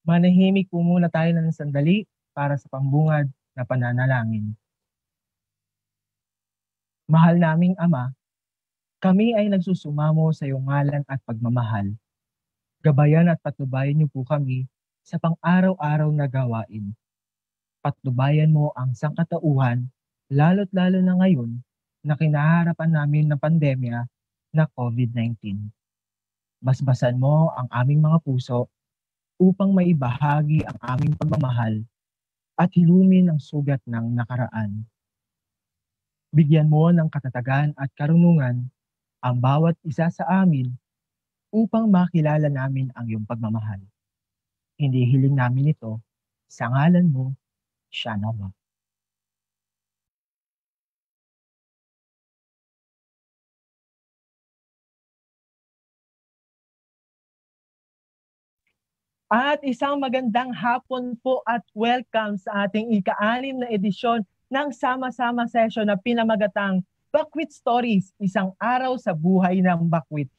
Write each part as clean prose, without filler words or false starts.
Manahimik po muna tayo ng sandali para sa pambungad na pananalangin. Mahal naming Ama, kami ay nagsusumamo sa iyong ngalan at pagmamahal. Gabayan at patnubayan niyo po kami sa pang-araw-araw na gawain. Patnubayan mo ang sangkatauhan, lalo't lalo na ngayon na kinaharapan namin ng pandemya na COVID-19. Basbasan mo ang aming mga puso upang maibahagi ang aming pagmamahal at hilumin ang sugat ng nakaraan. Bigyan mo ng katatagan at karunungan ang bawat isa sa amin upang makilala namin ang iyong pagmamahal. Hindi hiling namin ito sa ngalan mo, siya nawa. At isang magandang hapon po at welcome sa ating ika-6 na edisyon ng sama-sama session na pinamagatang Bakwit Stories, isang araw sa buhay ng Bakwit.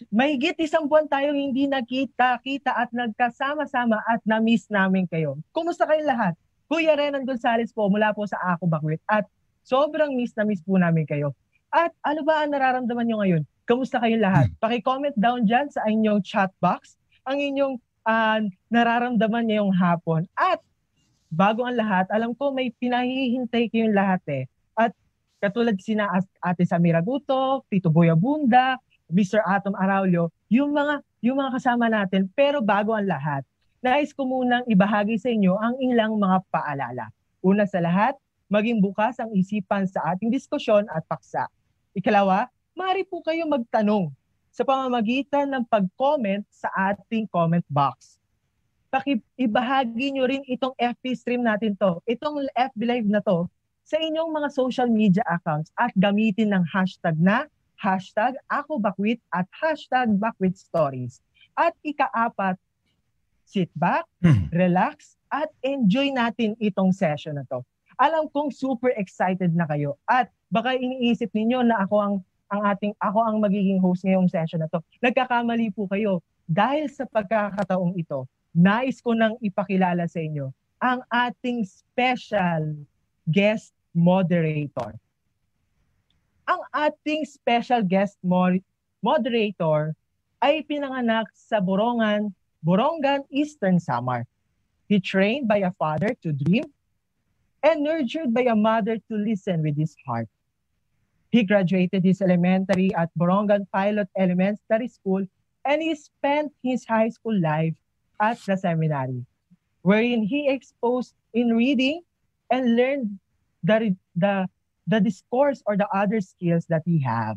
Mahigit isang buwan tayong hindi nakita-kita at nagkasama-sama at na-miss namin kayo. Kumusta kayo lahat? Kuya Renan Gonzales po mula po sa Ako Bakwit at sobrang miss na miss po namin kayo. At ano ba ang nararamdaman nyo ngayon? Kamusta kayo lahat? Paki-comment down dyan sa inyong chat box ang inyong nararamdaman ngayong hapon. At bago ang lahat, alam ko may pinahihintay kayong lahat eh. At katulad sina Ate Samira Guto, Tito Boy Abunda, Mr. Atom Araulio, yung mga kasama natin. Pero bago ang lahat, nais ko munang ibahagi sa inyo ang ilang mga paalala. Una sa lahat, maging bukas ang isipan sa ating diskusyon at paksa. Ikalawa, maaari po kayo magtanong sa pamamagitan ng pag-comment sa ating comment box. Ibahagi nyo rin itong FB stream natin to, itong FB Live na to, sa inyong mga social media accounts at gamitin ng hashtag na #AkoBakwit at #BakwitStories. At ika-4, sit back, relax, at enjoy natin itong session na to. Alam kong super excited na kayo at baka iniisip ninyo na ako ang magiging host ngayong session na to. Nagkakamali po kayo dahil sa pagkakataong ito. Nais ko nang ipakilala sa inyo ang ating special guest moderator. Ang ating special guest moderator ay pinanganak sa Borongan, Eastern Samar. He trained by a father to dream and nurtured by a mother to listen with his heart. He graduated his elementary at Borongan Pilot Elementary School and he spent his high school life at the seminary, wherein he exposed in reading and learned the discourse or the other skills that he have.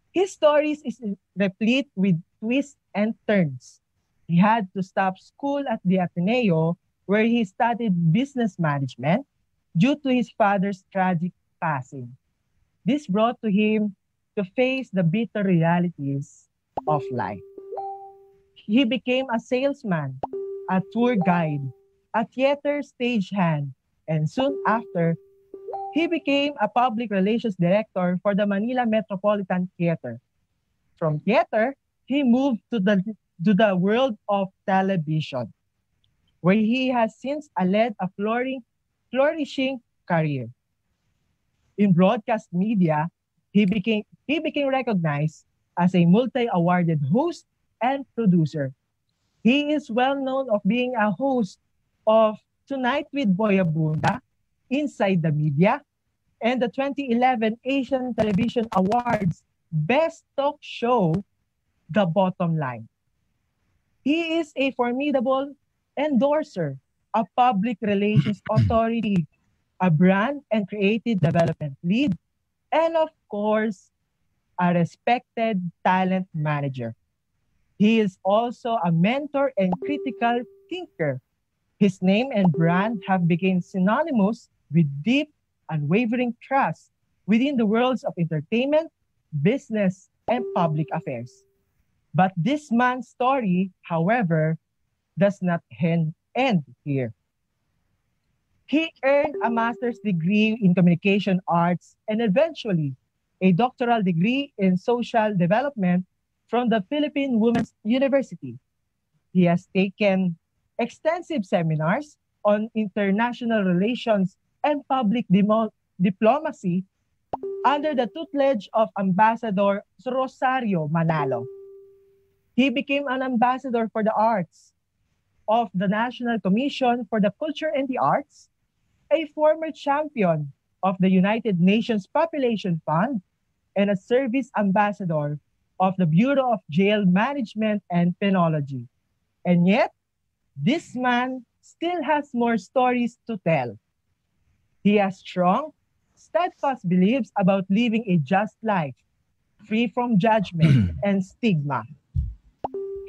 His stories is replete with twists and turns. He had to stop school at the Ateneo where he studied business management due to his father's tragic passing. This brought to him to face the bitter realities of life. He became a salesman, a tour guide, a theater stagehand, and soon after, he became a public relations director for the Manila Metropolitan Theater. From theater, he moved to the world of television, where he has since led a flourishing career. In broadcast media, he became recognized as a multi-awarded host and producer. He is well known of being a host of Tonight with Boy Abunda, Inside the Media, and the 2011 Asian Television Awards Best Talk Show, The Bottom Line. He is a formidable endorser, a public relations authority, a brand and creative development lead, and of course, a respected talent manager. He is also a mentor and critical thinker. His name and brand have become synonymous with deep, unwavering trust within the worlds of entertainment, business, and public affairs. But this man's story, however, does not end here. He earned a master's degree in communication arts and eventually a doctoral degree in social development from the Philippine Women's University. He has taken extensive seminars on international relations and public diplomacy under the tutelage of Ambassador Rosario Manalo. He became an ambassador for the arts of the National Commission for the Culture and the Arts, a former champion of the United Nations Population Fund, and a service ambassador of the Bureau of Jail Management and Penology. And yet, this man still has more stories to tell. He has strong, steadfast beliefs about living a just life, free from judgment and stigma.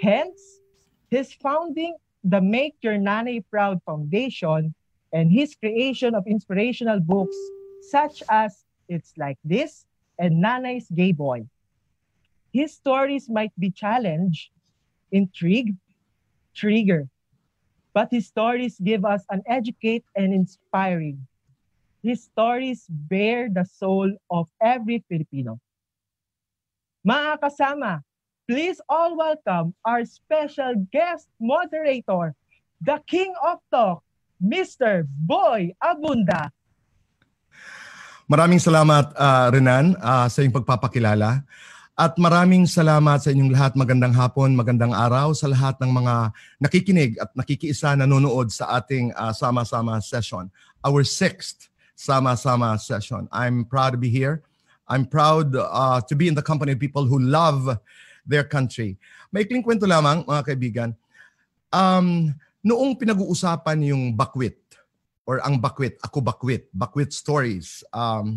Hence, his founding the Make Your Nanay Proud Foundation and his creation of inspirational books such as It's Like This and Nanay's Gay Boy. His stories might be challenge, intrigue, trigger, but his stories give us an educate and inspiring. His stories bear the soul of every Filipino. Mga kasama, please all welcome our special guest moderator, the King of Talk, Mr. Boy Abunda. Maraming salamat, Renan, sa iyong pagpapakilala. At maraming salamat sa inyong lahat. Magandang hapon, magandang araw sa lahat ng mga nakikinig at nakikiisa nanonood sa ating sama-sama session. Our 6th sama-sama session. I'm proud to be here. I'm proud to be in the company of people who love their country. Maikling kwento lamang, mga kaibigan. Noong pinag-uusapan yung bakwit, or ang bakwit, ako bakwit, bakwit stories,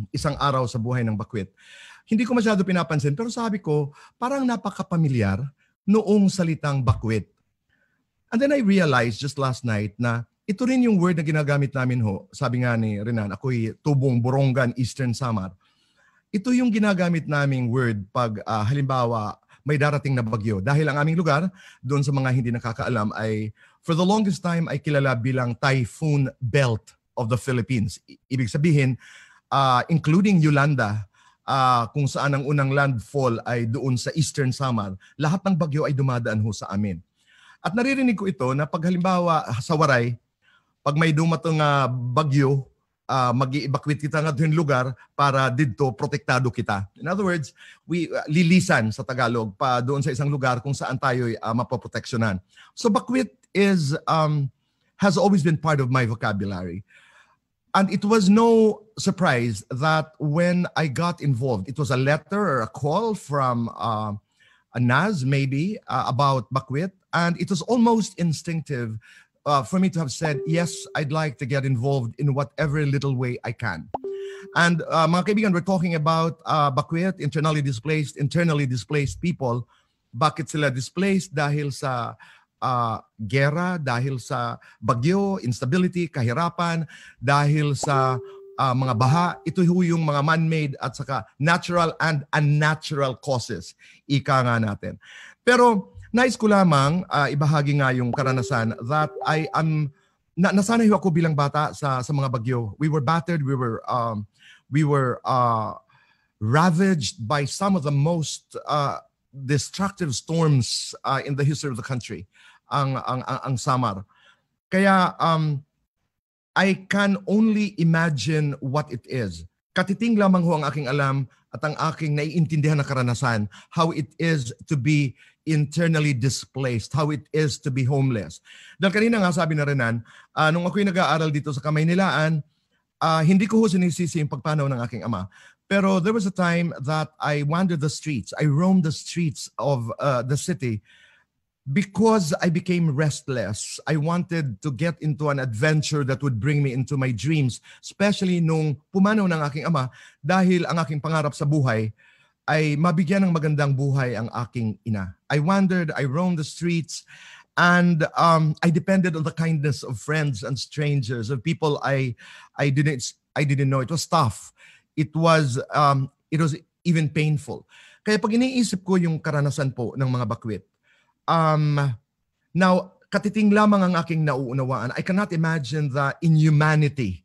isang araw sa buhay ng bakwit, hindi ko masyado pinapansin, pero sabi ko, parang napaka-pamilyar noong salitang bakwit. And then I realized just last night na ito rin yung word na ginagamit namin ho. Sabi nga ni Renan, ako'y tubong Borongan, Eastern Samar. Ito yung ginagamit naming word pag halimbawa may darating na bagyo. Dahil ang aming lugar, doon sa mga hindi nakakaalam, ay for the longest time ay kilala bilang typhoon belt of the Philippines. Ibig sabihin, including Yolanda, kung saan ang unang landfall ay doon sa Eastern Samar, lahat ng bagyo ay dumadaan ho sa amin. At naririnig ko ito na pag halimbawa sa Waray, pag may dumatong bagyo, mag-i-evacuate kita nga doon lugar para dito protektado kita. In other words, lilisan sa Tagalog pa doon sa isang lugar kung saan tayo mapoproteksyonan. So bakwit has always been part of my vocabulary. And it was no surprise that when I got involved, it was a letter or a call from a NAS maybe about bakwit, and it was almost instinctive for me to have said, yes, I'd like to get involved in whatever little way I can. And mga kaibigan, we're talking about bakwit, internally displaced people. Bakit sila displaced? Dahil sa gera, dahil sa bagyo, instability, kahirapan, dahil sa mga baha. Ito yung mga man-made at saka natural and unnatural causes. Ika nga natin. Pero nais ko lamang ibahagi nga yung karanasan that I am nasanay ako bilang bata sa mga bagyo. We were battered, we were ravaged by some of the most destructive storms in the history of the country. Ang Samar. Kaya I can only imagine what it is. Katiting lamang ho ang aking alam at ang aking naiintindihan na karanasan, how it is to be internally displaced, how it is to be homeless. Dahil kanina nga sabi na Renan, nung ako'y nag-aaral dito sa Kamaynilaan, hindi ko ho sinisisi yung pagpanaw ng aking ama. Pero there was a time that I wandered the streets, I roamed the streets of the city because I became restless. I wanted to get into an adventure that would bring me into my dreams, especially nung pumanaw ng aking ama dahil ang aking pangarap sa buhay ay mabigyan ng magandang buhay ang aking ina. I wandered, I roamed the streets, and I depended on the kindness of friends and strangers, of people I didn't know. It was tough. It was even painful. Kaya pag iniisip ko yung karanasan po ng mga bakwit, now, katiting lamang ang aking nauunawaan. I cannot imagine the inhumanity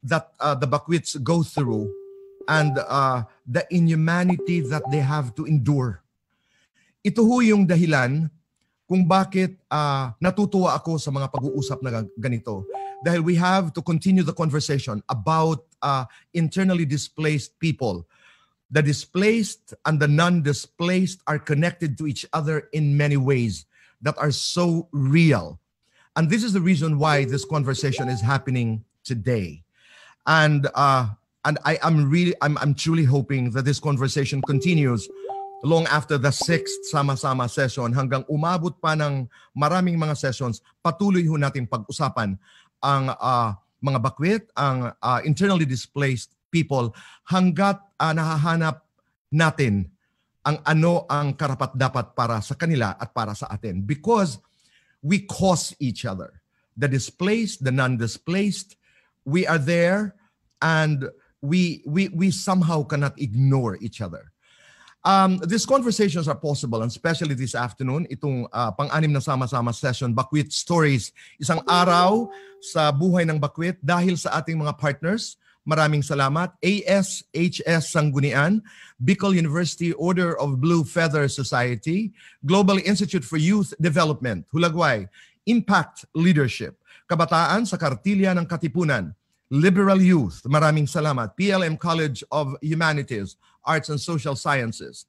that the bakwits go through and the inhumanity that they have to endure. Ito ho yung dahilan kung bakit natutuwa ako sa mga pag-uusap na ganito. Dahil we have to continue the conversation about internally displaced people. The displaced and the non-displaced are connected to each other in many ways that are so real. And this is the reason why this conversation is happening today. And I'm truly hoping that this conversation continues long after the 6th Sama-Sama session hanggang umabot pa ng maraming mga sessions. Patuloy ho natin pag-usapan ang mga bakwit, ang internally displaced people hanggat nahahanap natin ang ano ang karapat-dapat para sa kanila at para sa atin. Because we cause each other. The displaced, the non-displaced, we are there and we somehow cannot ignore each other. These conversations are possible, and especially this afternoon, itong pang-anim na sama-sama session, Bakwit Stories, isang araw sa buhay ng Bakwit dahil sa ating mga partners. Maraming salamat. ASHS Sanggunian, Bicol University Order of Blue Feather Society, Global Institute for Youth Development, Hulagway, Impact Leadership, Kabataan sa Kartilya ng Katipunan, Liberal Youth, maraming salamat. PLM College of Humanities, Arts and Social Sciences,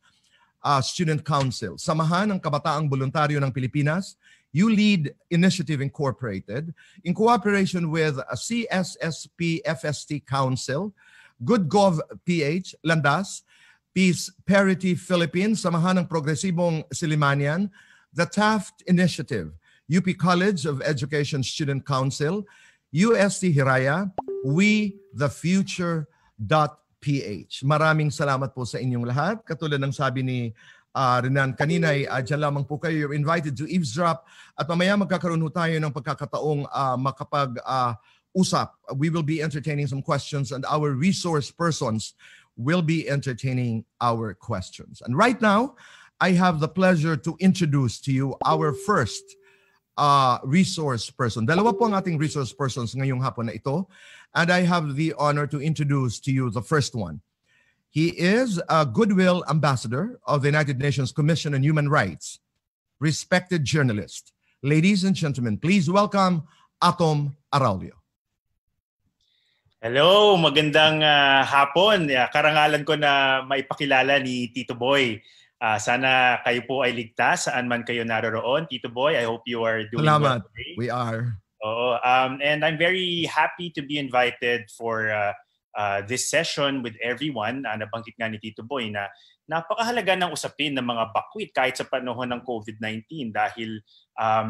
Student Council, Samahan ng Kabataang Voluntaryo ng Pilipinas, ULEAD Initiative Incorporated, in cooperation with CSSP FST Council, GoodGov PH, Landas, Peace Parity Philippines, Samahan ng Progresibong Silimanian, the Taft Initiative, UP College of Education Student Council, UST Hiraya, We the Future.ph. Maraming salamat po sa inyong lahat. Katulad ng sabi ni Renan kanina, dyan lamang po kayo. You're invited to eavesdrop. At mamaya magkakaroon ho tayo ng pagkakataong makapag-usap. We will be entertaining some questions and our resource persons will be entertaining our questions. And right now, I have the pleasure to introduce to you our first resource person. Dalawa po ang ating resource persons ngayong hapon na ito. And I have the honor to introduce to you the first one. He is a Goodwill Ambassador of the United Nations Commission on Human Rights, respected journalist. Ladies and gentlemen, please welcome Atom Araulio. Hello, magandang hapon. Karangalan ko na maipakilala ni Tito Boy. Sana kayo po ay ligtas saan man kayo naroroon. Tito Boy, I hope you are doing Salamat. well today. We are. Oo, and I'm very happy to be invited for this session with everyone. Nabanggit nga ni Tito Boy na napakahalaga ng usapin ng mga bakwit kahit sa panahon ng COVID-19 dahil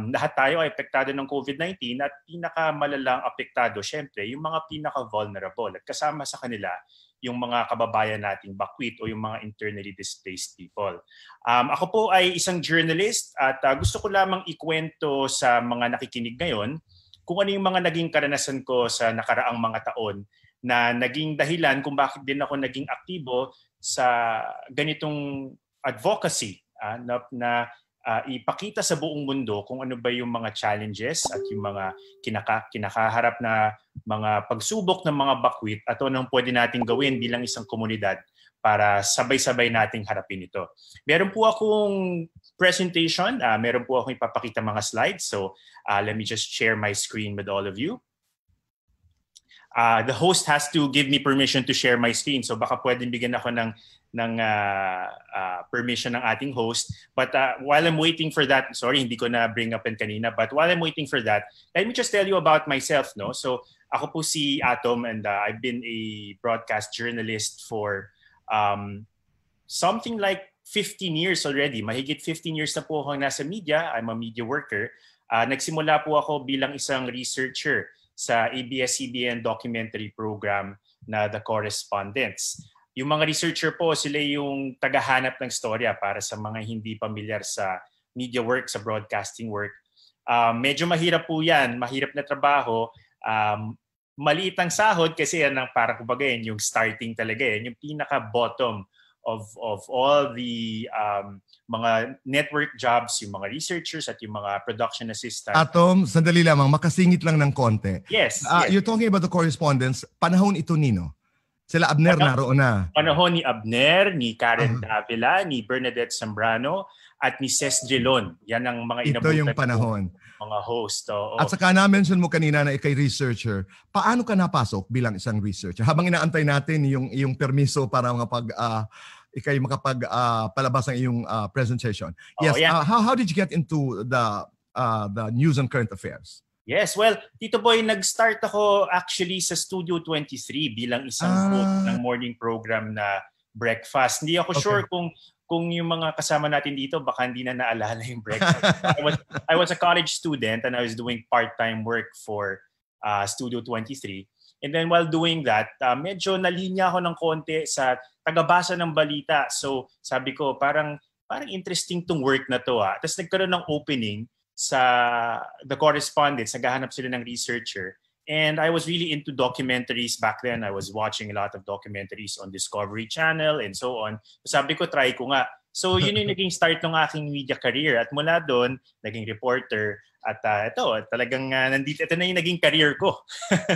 lahat tayo ay apektado ng COVID-19 at pinakamalalang apektado syempre yung mga pinaka-vulnerable at kasama sa kanila yung mga kababayan nating bakwit o yung mga internally displaced people. Ako po ay isang journalist at gusto ko lamang ikwento sa mga nakikinig ngayon kung ano yung mga naging karanasan ko sa nakaraang mga taon na naging dahilan kung bakit din ako naging aktibo sa ganitong advocacy na ipakita sa buong mundo kung ano ba yung mga challenges at yung mga kinakaharap na mga pagsubok ng mga bakwit at anong pwede nating gawin bilang isang komunidad para sabay-sabay nating harapin ito. Meron po akong presentation, meron po akong ipapakita mga slides. So let me just share my screen with all of you. The host has to give me permission to share my screen. So baka pwedeng bigyan ako ng permission ng ating host. But while I'm waiting for that, sorry, hindi ko na bring up kanina, but while I'm waiting for that, let me just tell you about myself. No? So ako po si Atom and I've been a broadcast journalist for something like 15 years already. Mahigit 15 years na po akong nasa media. I'm a media worker. Nagsimula po ako bilang isang researcher sa ABS-CBN documentary program na The Correspondents. Yung mga researcher po, sila yung tagahanap ng storya para sa mga hindi pamilyar sa media work, sa broadcasting work. Medyo mahirap po yan, mahirap na trabaho. Maliit ang sahod kasi yan ang parang kumbaga yung starting talaga yan, yung pinaka-bottom of all the mga network jobs, yung mga researchers at yung mga production assistants. Atom, sandali lamang, makasingit lang ng konti. Yes. You're talking about the correspondence. Panahon ito nino? Sila Abner naroon na. Panahon ni Abner, ni Karen Davila, ni Bernadette Zambrano, at ni Ces Gelon. Yan ang mga Ito yung panahon. Mga host. Oo. At saka na-mention mo kanina na ikay researcher. Paano ka napasok bilang isang researcher? Habang inaantay natin yung permiso para ikay palabas ng iyong presentation. Yes, how did you get into the news and current affairs? Yes, well, Tito Boy, nag-start ako actually sa Studio 23 bilang isang host ng morning program na Breakfast. Hindi ako sure kung yung mga kasama natin dito baka hindi na naalala yung Breakfast. I was a college student and I was doing part-time work for Studio 23. And then while doing that, medyo nalinya ako ng konti sa tagabasa ng balita. So sabi ko, parang interesting tong work na to. Tapos nagkaroon ng opening sa The Correspondents, naghahanap sila ng researcher. And I was really into documentaries back then. I was watching a lot of documentaries on Discovery Channel and so on. Sabi ko, try ko nga. So yun yung naging start ng aking media career. At mula doon, naging reporter. At talagang ito na yung naging career ko.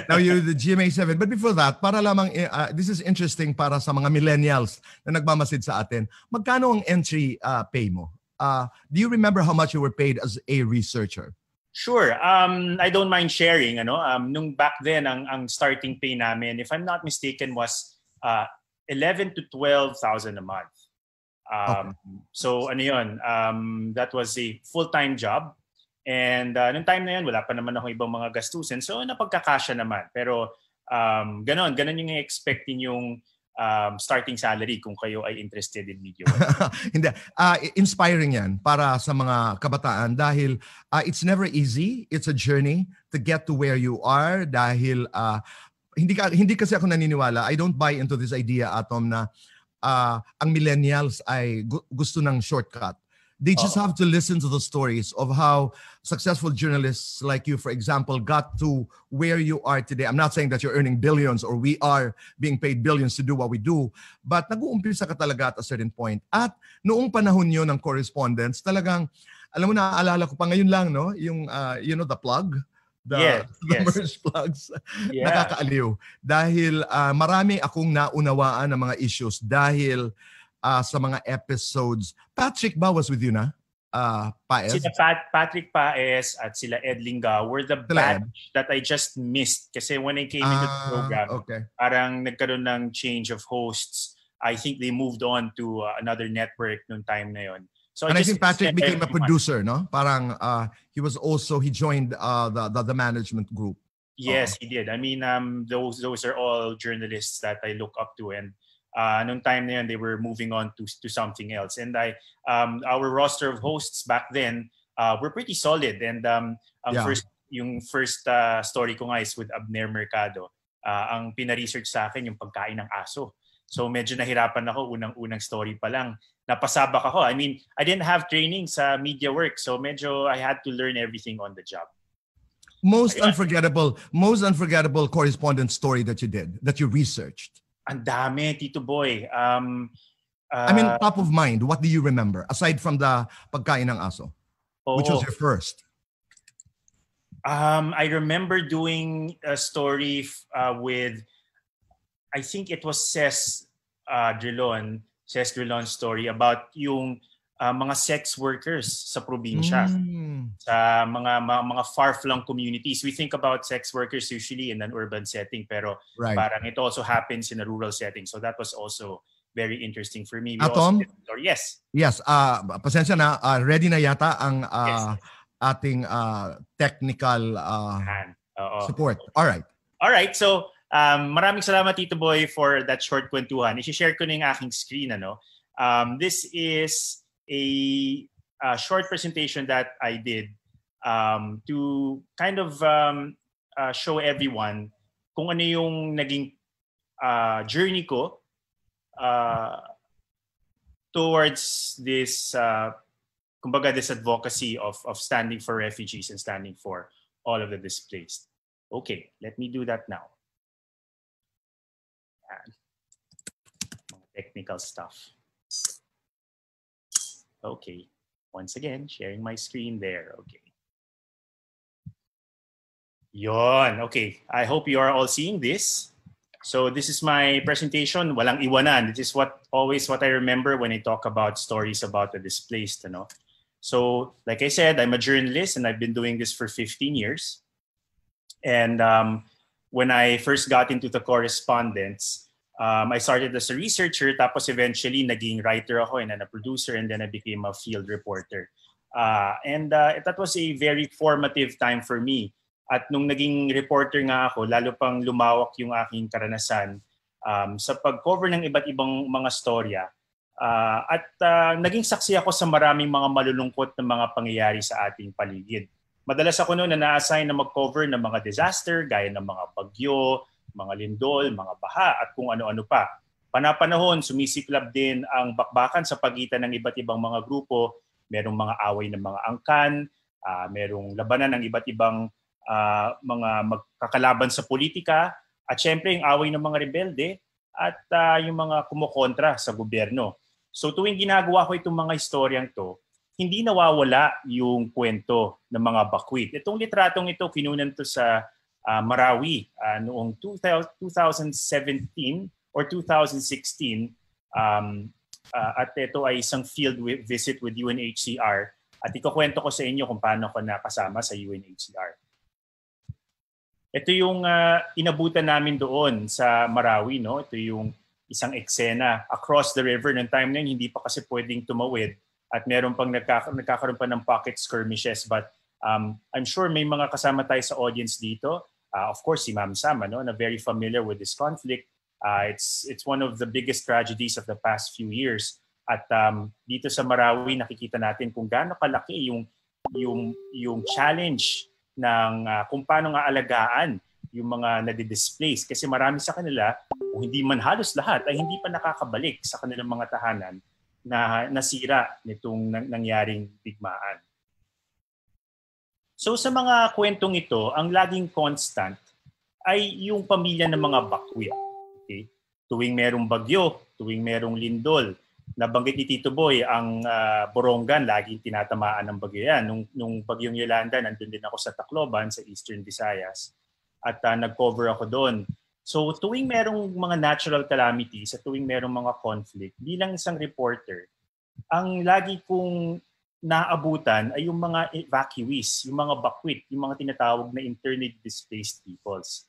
Now you're the GMA7. But before that, para lamang, this is interesting para sa mga millennials na nagmamasid sa atin. Magkano ang entry pay mo? Do you remember how much you were paid as a researcher? Sure. I don't mind sharing. Nung back then, ang starting pay namin, if I'm not mistaken, was 11 to 12,000 a month. So ano yun, that was a full-time job. And nung time na yun, wala pa naman ako ibang mga gastusin. So napagkakasya naman. Pero ganon yung expect ninyong starting salary kung kayo ay interested in media work. Hindi. Inspiring yan para sa mga kabataan dahil it's never easy. It's a journey to get to where you are dahil hindi kasi ako naniniwala. I don't buy into this idea, Atom, na ang millennials ay gusto ng shortcut. They just have to listen to the stories of how successful journalists like you, for example, got to where you are today. I'm not saying that you're earning billions or we are being paid billions to do what we do, but nag-uumpisa ka talaga at a certain point. At noong panahon yun ng Correspondents, talagang, alam mo, naaalala ko pa ngayon lang, no? Yung, the plug, the merge plugs, nakakaaliw. Dahil marami akong naunawaan ng mga issues dahil sa mga episodes. Patrick ba was with you na? Paez? Sila Patrick Paez at sila Ed Linga were the batch that I just missed. Kasi when I came into the program, parang nagkaroon ng change of hosts. I think they moved on to another network noong time na yon. So I think Patrick became a producer, no? Parang he joined the management group. Yes, he did. I mean, those are all journalists that I look up to, and noong time na yun, they were moving on to something else. And our roster of hosts back then were pretty solid. And yung first story ko nga is with Abner Mercado. Ang pina-research sa akin yung pagkain ng aso. So medyo nahirapan ako unang story pa lang. Napasabak ako. I mean, I didn't have training sa media work, so medyo I had to learn everything on the job. Most unforgettable correspondent story that you did, that you researched? Ang dami, Tito Boy. I mean, top of mind, what do you remember aside from the pagkain ng aso? Which was your first? I remember doing a story with, I think it was Ces Drilon's story about yung mga sex workers sa probinsya. Sa mga far-flung communities. We think about sex workers usually in an urban setting, pero parang it also happens in a rural setting. So that was also very interesting for me. Atom? Yes. Yes. Pasensya na. Ready na yata ang ating technical support. All right. So maraming salamat, Tito Boy, for that short kwentuhan. I-share ko na yung aking screen. This is a short presentation that I did to kind of show everyone kung ano yung naging journey ko towards this kumbaga this advocacy of standing for refugees and standing for all of the displaced. Okay, let me do that now. Technical stuff. Okay, once again, sharing my screen there. Okay. Yon. Okay, I hope you are all seeing this. So this is my presentation. Walang iwanan. This is always what I remember when I talk about stories about the displaced. Ano? So like I said, I'm a journalist and I've been doing this for 15 years. And when I first got into the correspondence, I started as a researcher, tapos eventually naging writer ako and then a producer, and then I became a field reporter. That was a very formative time for me. At nung naging reporter nga ako, lalo pang lumawak yung aking karanasan sa pag-cover ng iba't ibang mga storya. Naging saksi ako sa maraming mga malulungkot na mga pangyayari sa ating paligid. Madalas ako noon na na-assign na mag-cover ng mga disaster gaya ng mga bagyo, mga lindol, mga baha at kung ano-ano pa. Panapanahon, sumisiklab din ang bakbakan sa pagitan ng iba't ibang mga grupo. Merong mga away ng mga angkan, merong labanan ng iba't ibang mga magkakalaban sa politika, at syempre yung away ng mga rebelde at yung mga kumukontra sa gobyerno. So tuwing ginagawa ko itong mga historyang to, hindi nawawala yung kwento ng mga bakwit. Itong litratong ito, kinunan to sa Marawi noong 2017 or 2016. At ito ay isang field visit with UNHCR. At ikukwento ko sa inyo kung paano ko nakasama sa UNHCR. Ito yung inabutan namin doon sa Marawi. No? Ito yung isang eksena across the river. Noong time na yun, hindi pa kasi pwedeng tumawid. At meron pang nagkakaroon pa ng pocket skirmishes. But I'm sure may mga kasama tayo sa audience dito. Of course, si Ma'am Sam, na very familiar with this conflict. It's one of the biggest tragedies of the past few years. At dito sa Marawi, nakikita natin kung gaano kalaki yung challenge ng kung paano nga alagaan yung mga nadi-displace. Kasi marami sa kanila, o hindi man halos lahat, ay hindi pa nakakabalik sa kanilang mga tahanan na nasira nitong nangyaring digmaan. So sa mga kwentong ito, ang laging constant ay yung pamilya ng mga bakwit. Okay? Tuwing merong bagyo, tuwing merong lindol, nabanggit ni Tito Boy, ang Borongan, laging tinatamaan ng bagyo yan. Nung bagyong Yolanda, nandun din ako sa Tacloban, sa Eastern Visayas. At nag-cover ako doon. So tuwing merong mga natural calamities, at tuwing merong mga conflict, bilang isang reporter, ang lagi kong naabutan ay yung mga evacuees, yung mga bakwit, yung mga tinatawag na internally displaced peoples.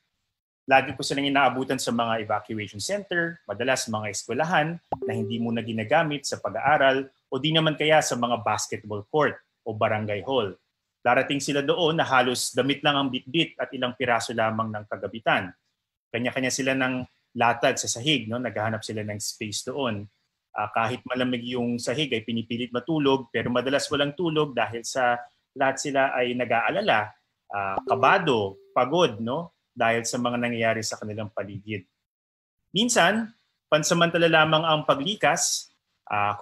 Lagi ko silang inaabutan sa mga evacuation center, madalas mga eskwelahan na hindi muna ginagamit sa pag-aaral o di naman kaya sa mga basketball court o barangay hall. Darating sila doon na halos damit lang ang bitbit at ilang piraso lamang ng kagabitan. Kanya-kanya sila ng latag sa sahig, no? Naghahanap sila ng space doon. Kahit malamig yung sahig ay pinipilit matulog, pero madalas walang tulog dahil sa lahat sila ay nag-aalala, kabado, pagod, no? Dahil sa mga nangyayari sa kanilang paligid. Minsan, pansamantala lamang ang paglikas,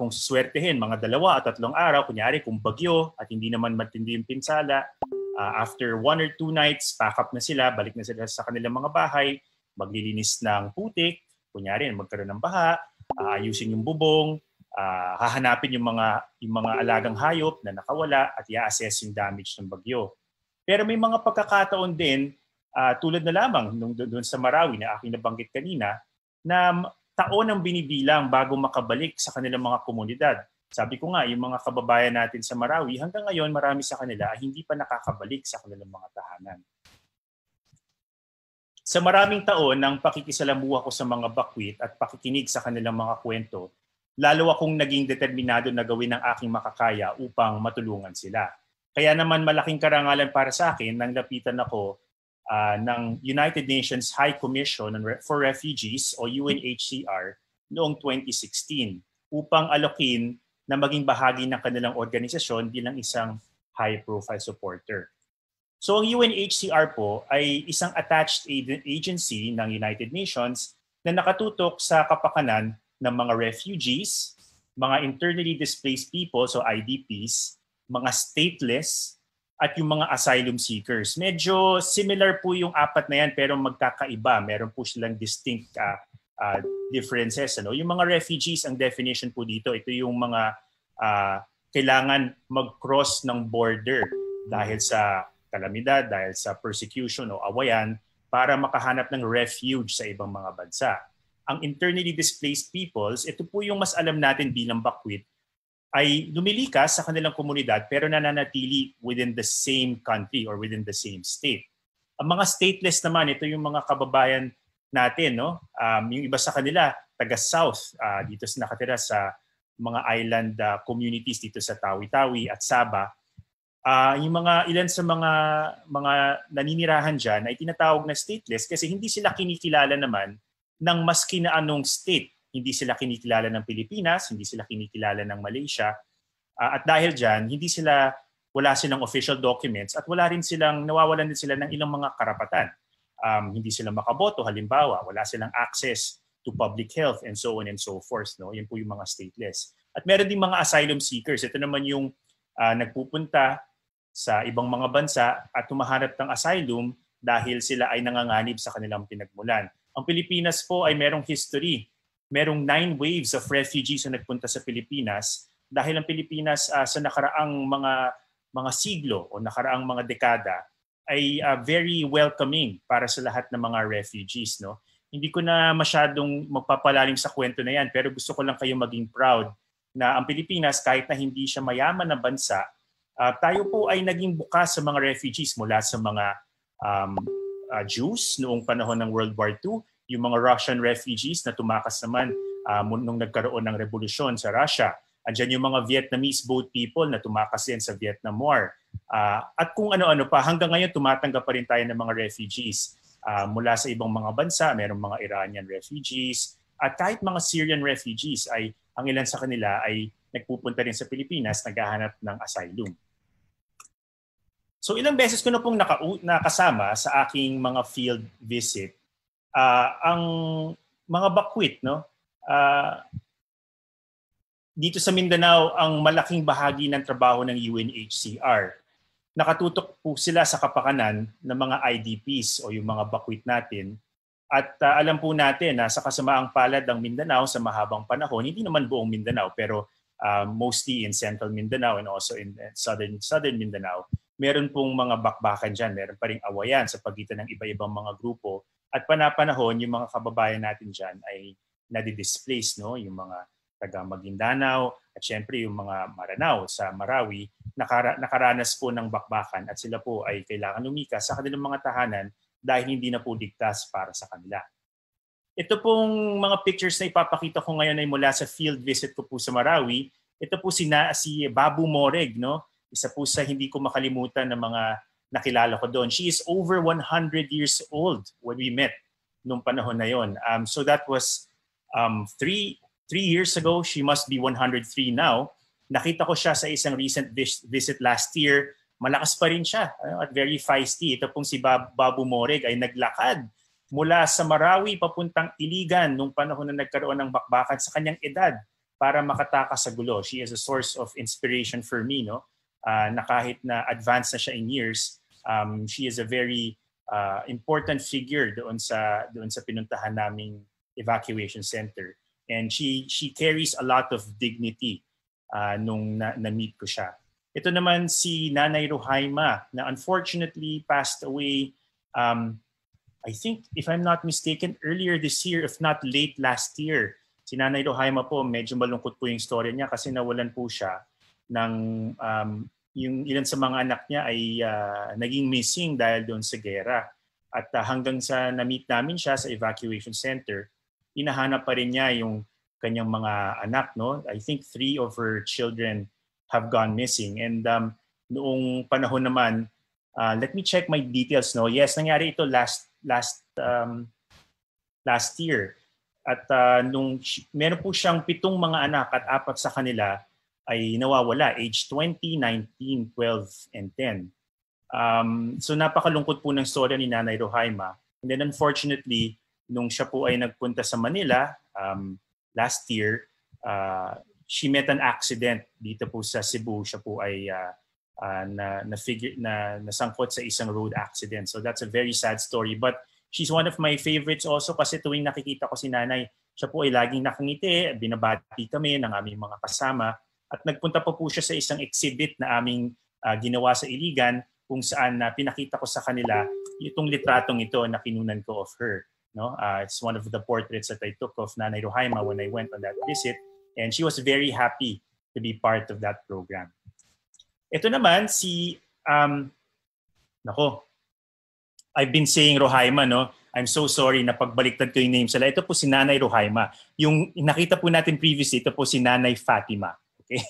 kung suswertehin, mga 2 at 3 araw, kunyari kung bagyo at hindi naman matindi yung pinsala, after 1 or 2 nights, pack up na sila, balik na sila sa kanilang mga bahay, maglilinis ng putik, kunyari magkaroon ng baha, ayusin yung bubong, hahanapin yung mga alagang hayop na nakawala at i-assess yung damage ng bagyo. Pero may mga pagkakataon din, tulad na lamang doon sa Marawi na aking nabanggit kanina, na taon ang binibilang bago makabalik sa kanilang mga komunidad. Sabi ko nga, yung mga kababayan natin sa Marawi, hanggang ngayon marami sa kanila ay hindi pa nakakabalik sa kanilang mga tahanan. Sa maraming taon ng pakikisalamuha ko sa mga bakwit at pakikinig sa kanilang mga kwento, lalo akong naging determinado na gawin ang aking makakaya upang matulungan sila. Kaya naman malaking karangalan para sa akin nang lapitan ako ng United Nations High Commission for Refugees o UNHCR noong 2016 upang alokin na maging bahagi ng kanilang organisasyon bilang isang high-profile supporter. So ang UNHCR po ay isang attached agency ng United Nations na nakatutok sa kapakanan ng mga refugees, mga internally displaced people, so IDPs, mga stateless, at yung mga asylum seekers. Medyo similar po yung 4 na yan pero magkakaiba. Meron po silang distinct differences. Ano? Yung mga refugees, ang definition po dito, ito yung mga kailangan mag-cross ng border dahil sa kalamidad, dahil sa persecution o awayan, para makahanap ng refuge sa ibang mga bansa. Ang internally displaced peoples, ito po yung mas alam natin bilang Bakwit, ay lumilikas sa kanilang komunidad pero nananatili within the same country or within the same state. Ang mga stateless naman, ito yung mga kababayan natin, no? Yung iba sa kanila, taga-South, dito nakatira sa mga island communities dito sa Tawi-Tawi at Sabah. Yung mga ilan sa mga naninirahan diyan ay tinatawag na stateless kasi hindi sila kinikilala naman ng maski na anong state. Hindi sila kinikilala ng Pilipinas, hindi sila kinikilala ng Malaysia. At dahil diyan, wala silang official documents at nawawalan din sila ng ilang mga karapatan. Hindi sila makaboto halimbawa, wala silang access to public health and so on and so forth, no? Yan po yung mga stateless. At meron din mga asylum seekers. Ito naman yung nagpupunta sa ibang mga bansa at humahanap ng asylum dahil sila ay nanganganib sa kanilang pinagmulan. Ang Pilipinas po ay merong history. Merong 9 waves of refugees na nagpunta sa Pilipinas dahil ang Pilipinas sa nakaraang mga siglo o nakaraang mga dekada ay very welcoming para sa lahat ng mga refugees, no? Hindi ko na masyadong magpapalalim sa kwento na yan pero gusto ko lang kayo maging proud na ang Pilipinas kahit na hindi siya mayaman na bansa, tayo po ay naging bukas sa mga refugees mula sa mga Jews noong panahon ng World War II, yung mga Russian refugees na tumakas naman nung nagkaroon ng revolusyon sa Russia. Andiyan yung mga Vietnamese boat people na tumakas din sa Vietnam War. At kung ano-ano pa, hanggang ngayon tumatanggap pa rin tayo ng mga refugees mula sa ibang mga bansa. Merong mga Iranian refugees at kahit mga Syrian refugees ay ang ilan sa kanila ay nagpupunta rin sa Pilipinas, naghahanap ng asylum. So ilang beses ko na pong nakasama sa aking mga field visit ang mga Bakwit, no? Dito sa Mindanao, ang malaking bahagi ng trabaho ng UNHCR. Nakatutok po sila sa kapakanan ng mga IDPs o yung mga Bakwit natin. At alam po natin na sa kasamaang palad ng Mindanao sa mahabang panahon, hindi naman buong Mindanao pero mostly in Central Mindanao and also in Southern Mindanao, meron pong mga bakbakan dyan, meron pa ring awayan sa pagitan ng iba-ibang mga grupo. At panapanahon, yung mga kababayan natin dyan ay nadi-displace, no? Yung mga taga Maguindanao at syempre yung mga Maranao sa Marawi, nakaranas po ng bakbakan at sila po ay kailangan lumikas sa kanilang mga tahanan dahil hindi na po ligtas para sa kanila. Ito pong mga pictures na ipapakita ko ngayon ay mula sa field visit ko po sa Marawi. Ito po si Babu Moreg, no? Isa po sa hindi ko makalimutan ng mga nakilala ko doon. She is over 100 years old when we met nung panahon na yon. So that was 3 years ago. She must be 103 now. Nakita ko siya sa isang recent visit last year. Malakas pa rin siya at very feisty. Ito pong si Babu Moreg ay naglakad mula sa Marawi papuntang Iligan nung panahon na nagkaroon ng bakbakan sa kanyang edad para makatakas sa gulo. She is a source of inspiration for me, no? Na kahit na advanced na siya in years, she is a very important figure doon sa pinuntahan naming evacuation center. And she carries a lot of dignity nung na-meet ko siya. Ito naman si Nanay Rohaima na unfortunately passed away, I think, if I'm not mistaken, earlier this year, if not late last year. Si Nanay Rohaima po, medyo malungkot po yung story niya kasi nawalan po siya ng yung ilan sa mga anak niya ay naging missing dahil doon sa gera. At hanggang sa na-meet namin siya sa evacuation center, hinahanap pa rin niya yung kanyang mga anak, no? I think 3 of her children have gone missing. And noong panahon naman, let me check my details, no? Yes, nangyari ito last year. At meron po siyang 7 mga anak at 4 sa kanila ay nawawala, age 20, 19, 12, and 10. So napakalungkot po ng storya ni Nanay Rohaima. And then unfortunately, nung siya po ay nagpunta sa Manila last year, she met an accident dito po sa Cebu. Siya po ay nasangkot sa isang road accident. So that's a very sad story. But she's one of my favorites also kasi tuwing nakikita ko si Nanay, siya po ay laging nakangiti, binabati kami ng aming mga kasama. At nagpunta pa po siya sa isang exhibit na aming ginawa sa Iligan kung saan pinakita ko sa kanila itong litratong ito na kinunan ko of her. No? It's one of the portraits that I took of Nanay Rohaima when I went on that visit, and she was very happy to be part of that program. Ito naman si I've been saying Rohaima, no? I'm so sorry na pagbaliktad ko yung name sila. Ito po si Nanay Rohaima. Yung nakita po natin previously, ito po si Nanay Fatima. Okay?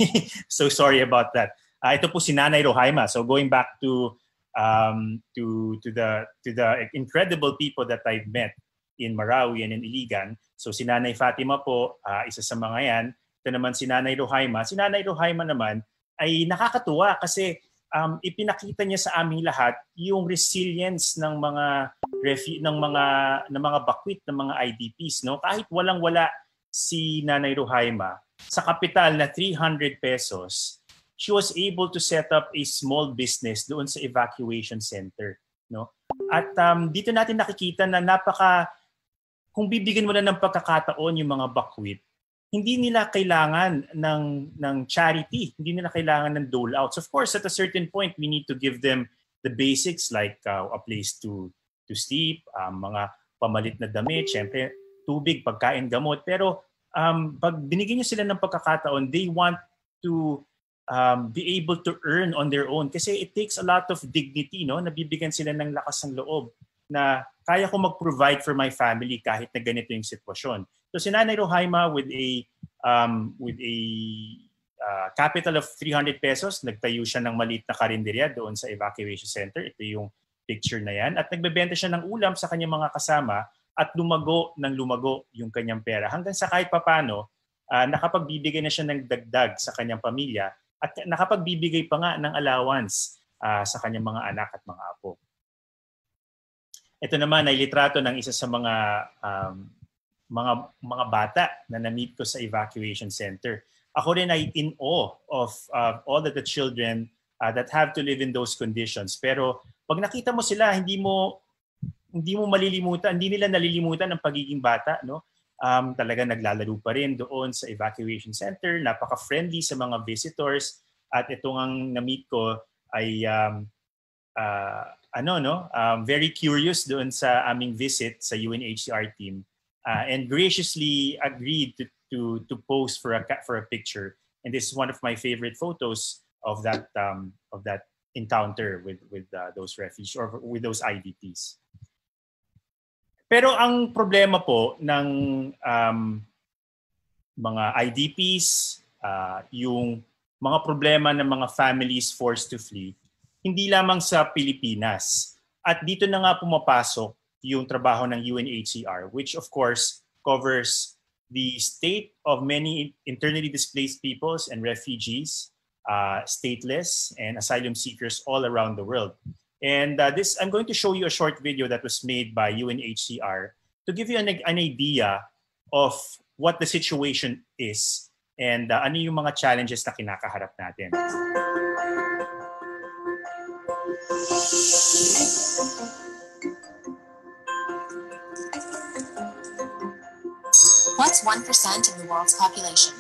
So sorry about that. Ito po si Nanay Rohaima. So going back to the incredible people that I've met in Marawi and in Iligan. So si Nanay Fatima po, isa sa mga yan. Ito naman si Nanay Rohaima. Si Nanay Rohaima naman ay nakakatuwa kasi ipinakita niya sa aming lahat yung resilience ng mga bakwit, ng mga IDPs, no? Kahit walang-wala si Nanay Rohaima sa kapital na 300 pesos, she was able to set up a small business doon sa evacuation center, no? At dito natin nakikita na kung bibigyan mo na ng pagkakataon yung mga bakwit, hindi nila kailangan ng charity, hindi nila kailangan ng dole-outs. Of course, at a certain point, we need to give them the basics like a place to sleep, mga pamalit na damit, syempre tubig, pagkain, gamot. Pero pag binigyan nyo sila ng pagkakataon, they want to be able to earn on their own. Kasi it takes a lot of dignity, no? Nabibigyan sila ng lakas ng loob na kaya ko mag-provide for my family kahit na ganito yung sitwasyon. So si Nanay Rohaima with a capital of 300 pesos, nagtayo siya ng maliit na karinderya doon sa evacuation center. Ito yung picture na yan. At nagbebenta siya ng ulam sa kanyang mga kasama at lumago yung kanyang pera. Hanggang sa kahit papano, nakapagbibigay na siya ng dagdag sa kanyang pamilya at nakapagbibigay pa nga ng allowance sa kanyang mga anak at mga apo. Ito naman ay litrato ng isa sa mga bata na na-meet ko sa evacuation center. Ako rin ay in awe of all of the children that have to live in those conditions. Pero pag nakita mo sila, hindi nila nalilimutan ang pagiging bata, no? Talaga naglalaro pa rin doon sa evacuation center, napaka-friendly sa mga visitors, at itong ang na-meet ko ay very curious doon sa aming visit sa UNHCR team, and graciously agreed to pose for a picture. And this is one of my favorite photos of that encounter with those refugees or with those IDPs. Pero ang problema po ng mga IDPs, yung mga problema ng mga families forced to flee, hindi lamang sa Pilipinas. At dito na nga pumapasok yung trabaho ng UNHCR, which of course covers the state of many internally displaced peoples and refugees, stateless and asylum seekers all around the world. And I'm going to show you a short video that was made by UNHCR to give you an idea of what the situation is and ano yung mga challenges na kinakaharap natin. What's 1% of the world's population?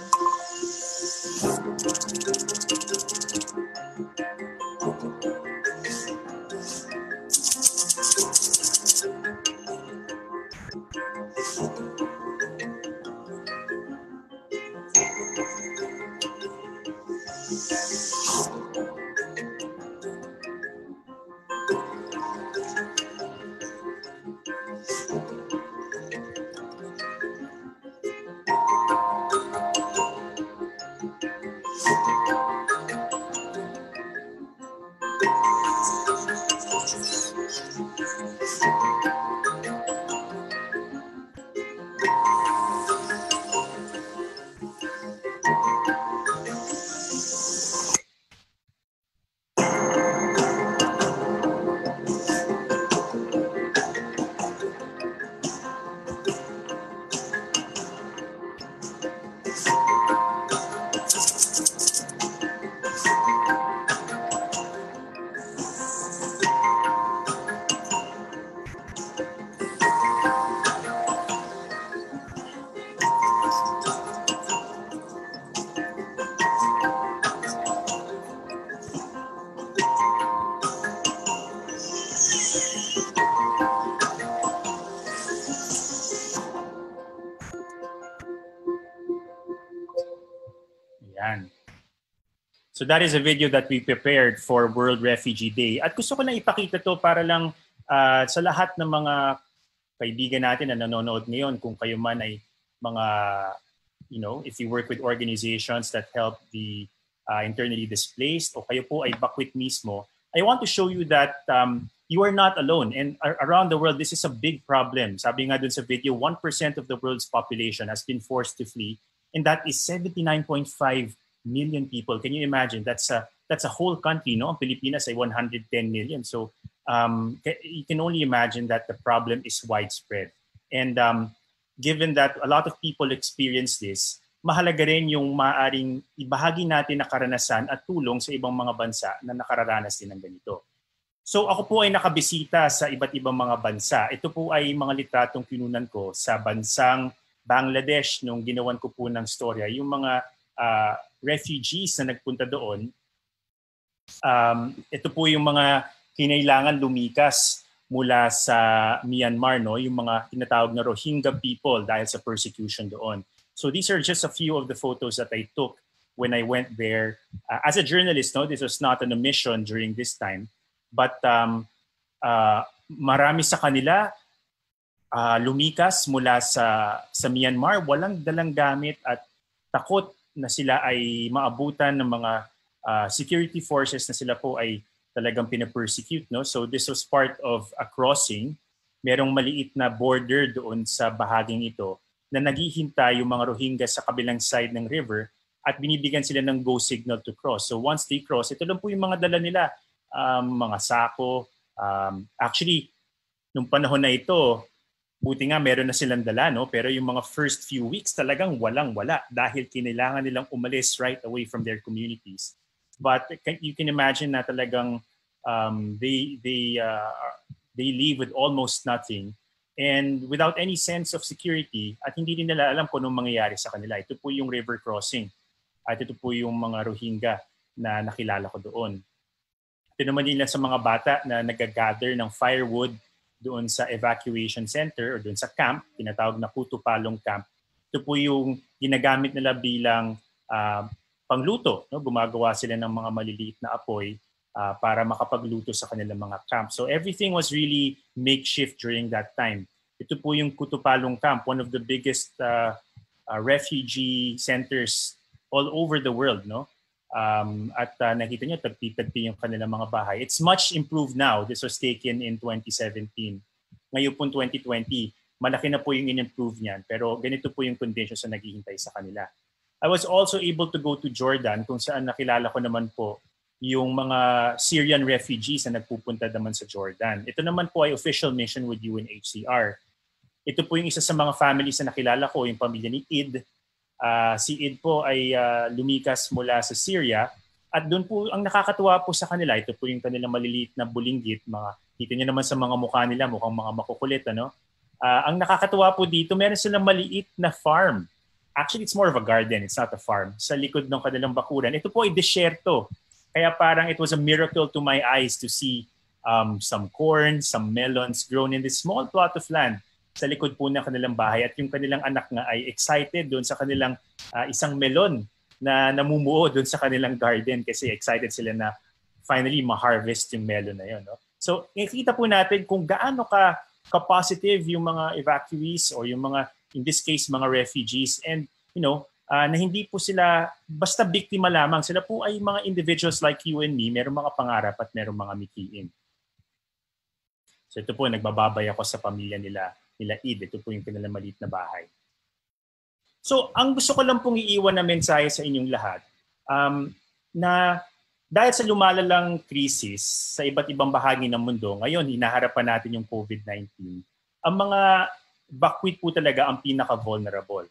Yan. So that is a video that we prepared for World Refugee Day. At gusto ko lang ipakita to para lang sa lahat ng mga kaibigan natin na nanonood ngayon, kung kayo man ay mga, if you work with organizations that help the internally displaced o kayo po ay bakwit mismo, I want to show you that you are not alone. And around the world, this is a big problem. Sabi nga dun sa video, 1% of the world's population has been forced to flee, and that is 79.5 million people. Can you imagine? That's a whole country, no? Ang Pilipinas ay 110 million. So you can only imagine that the problem is widespread. And given that a lot of people experience this, mahalaga rin yung maaring ibahagi natin na karanasan at tulong sa ibang mga bansa na nakararanas din ng ganito. So ako po ay nakabisita sa iba't ibang mga bansa. Ito po ay mga litratong kinunan ko sa bansang Bangladesh nung ginawan ko po ng storya. Yung mga refugees na nagpunta doon, ito po yung mga kinailangan lumikas mula sa Myanmar, no? Yung mga tinatawag na Rohingya people dahil sa persecution doon. So these are just a few of the photos that I took when I went there. As a journalist, no, this was not on a mission during this time. But marami sa kanila lumikas mula sa Myanmar, walang dalang gamit at takot na sila ay maabutan ng mga security forces na sila po ay talagang pinapersecute, no? So this was part of a crossing. Merong maliit na border doon sa bahaging ito na naghihintay yung mga Rohingya sa kabilang side ng river at binibigyan sila ng go signal to cross. So once they cross, ito lang po yung mga dala nila, mga sako. Actually, nung panahon na ito, buti nga meron na silang dala, no? Pero yung mga first few weeks talagang walang-wala dahil kinailangan nilang umalis right away from their communities. But you can imagine na talagang they leave with almost nothing and without any sense of security at hindi din nila alam kung anong mangyayari sa kanila. Ito po yung river crossing at ito po yung mga Rohingya na nakilala ko doon. Ito naman din sa mga bata na nag-gather ng firewood doon sa evacuation center o doon sa camp, tinatawag na Kutupalong Camp. Ito po yung ginagamit nila bilang pangluto, no? Gumagawa sila ng mga maliliit na apoy para makapagluto sa kanilang mga camp. So everything was really makeshift during that time. Ito po yung Kutupalong Camp, one of the biggest refugee centers all over the world, no? At nakita nyo, tagpi-tagpi yung kanilang mga bahay. It's much improved now. This was taken in 2017. Ngayon po 2020, malaki na po yung in-improve niyan. Pero ganito po yung conditions na naghihintay sa kanila. I was also able to go to Jordan kung saan nakilala ko naman po yung mga Syrian refugees na nagpupunta naman sa Jordan. Ito naman po ay official mission with UNHCR. Ito po yung isa sa mga families na nakilala ko, yung pamilya ni Id. Si Id po ay lumikas mula sa Syria at doon po ang nakakatuwa po sa kanila, ito po yung kanilang maliliit na bulinggit. Kita niyo naman sa mga mukha nila, mukhang mga makukulit. Ano? Ang nakakatuwa po dito, meron silang maliit na farm. Actually, it's more of a garden. It's not a farm. Sa likod ng kanilang bakuran. Ito po ay desyerto. Kaya parang it was a miracle to my eyes to see some corn, some melons grown in this small plot of land sa likod po ng kanilang bahay. At yung kanilang anak nga ay excited doon sa kanilang isang melon na namumuo doon sa kanilang garden kasi excited sila na finally ma-harvest yung melon na yun. No? So, nakikita po natin kung gaano ka-positive yung mga evacuees or yung mga, in this case, mga refugees. And, na hindi po sila basta biktima lamang. Sila po ay mga individuals like you and me, merong mga pangarap at merong mga mikiin. So ito po, nagbababay ako sa pamilya nila Id. Ito po yung kanilang maliit na bahay. So ang gusto ko lang pong iiwan na mensahe sa inyong lahat, na dahil sa lumalalang krisis sa iba't ibang bahagi ng mundo, ngayon hinaharapan natin yung COVID-19, ang mga bakwit po talaga ang pinaka-vulnerable.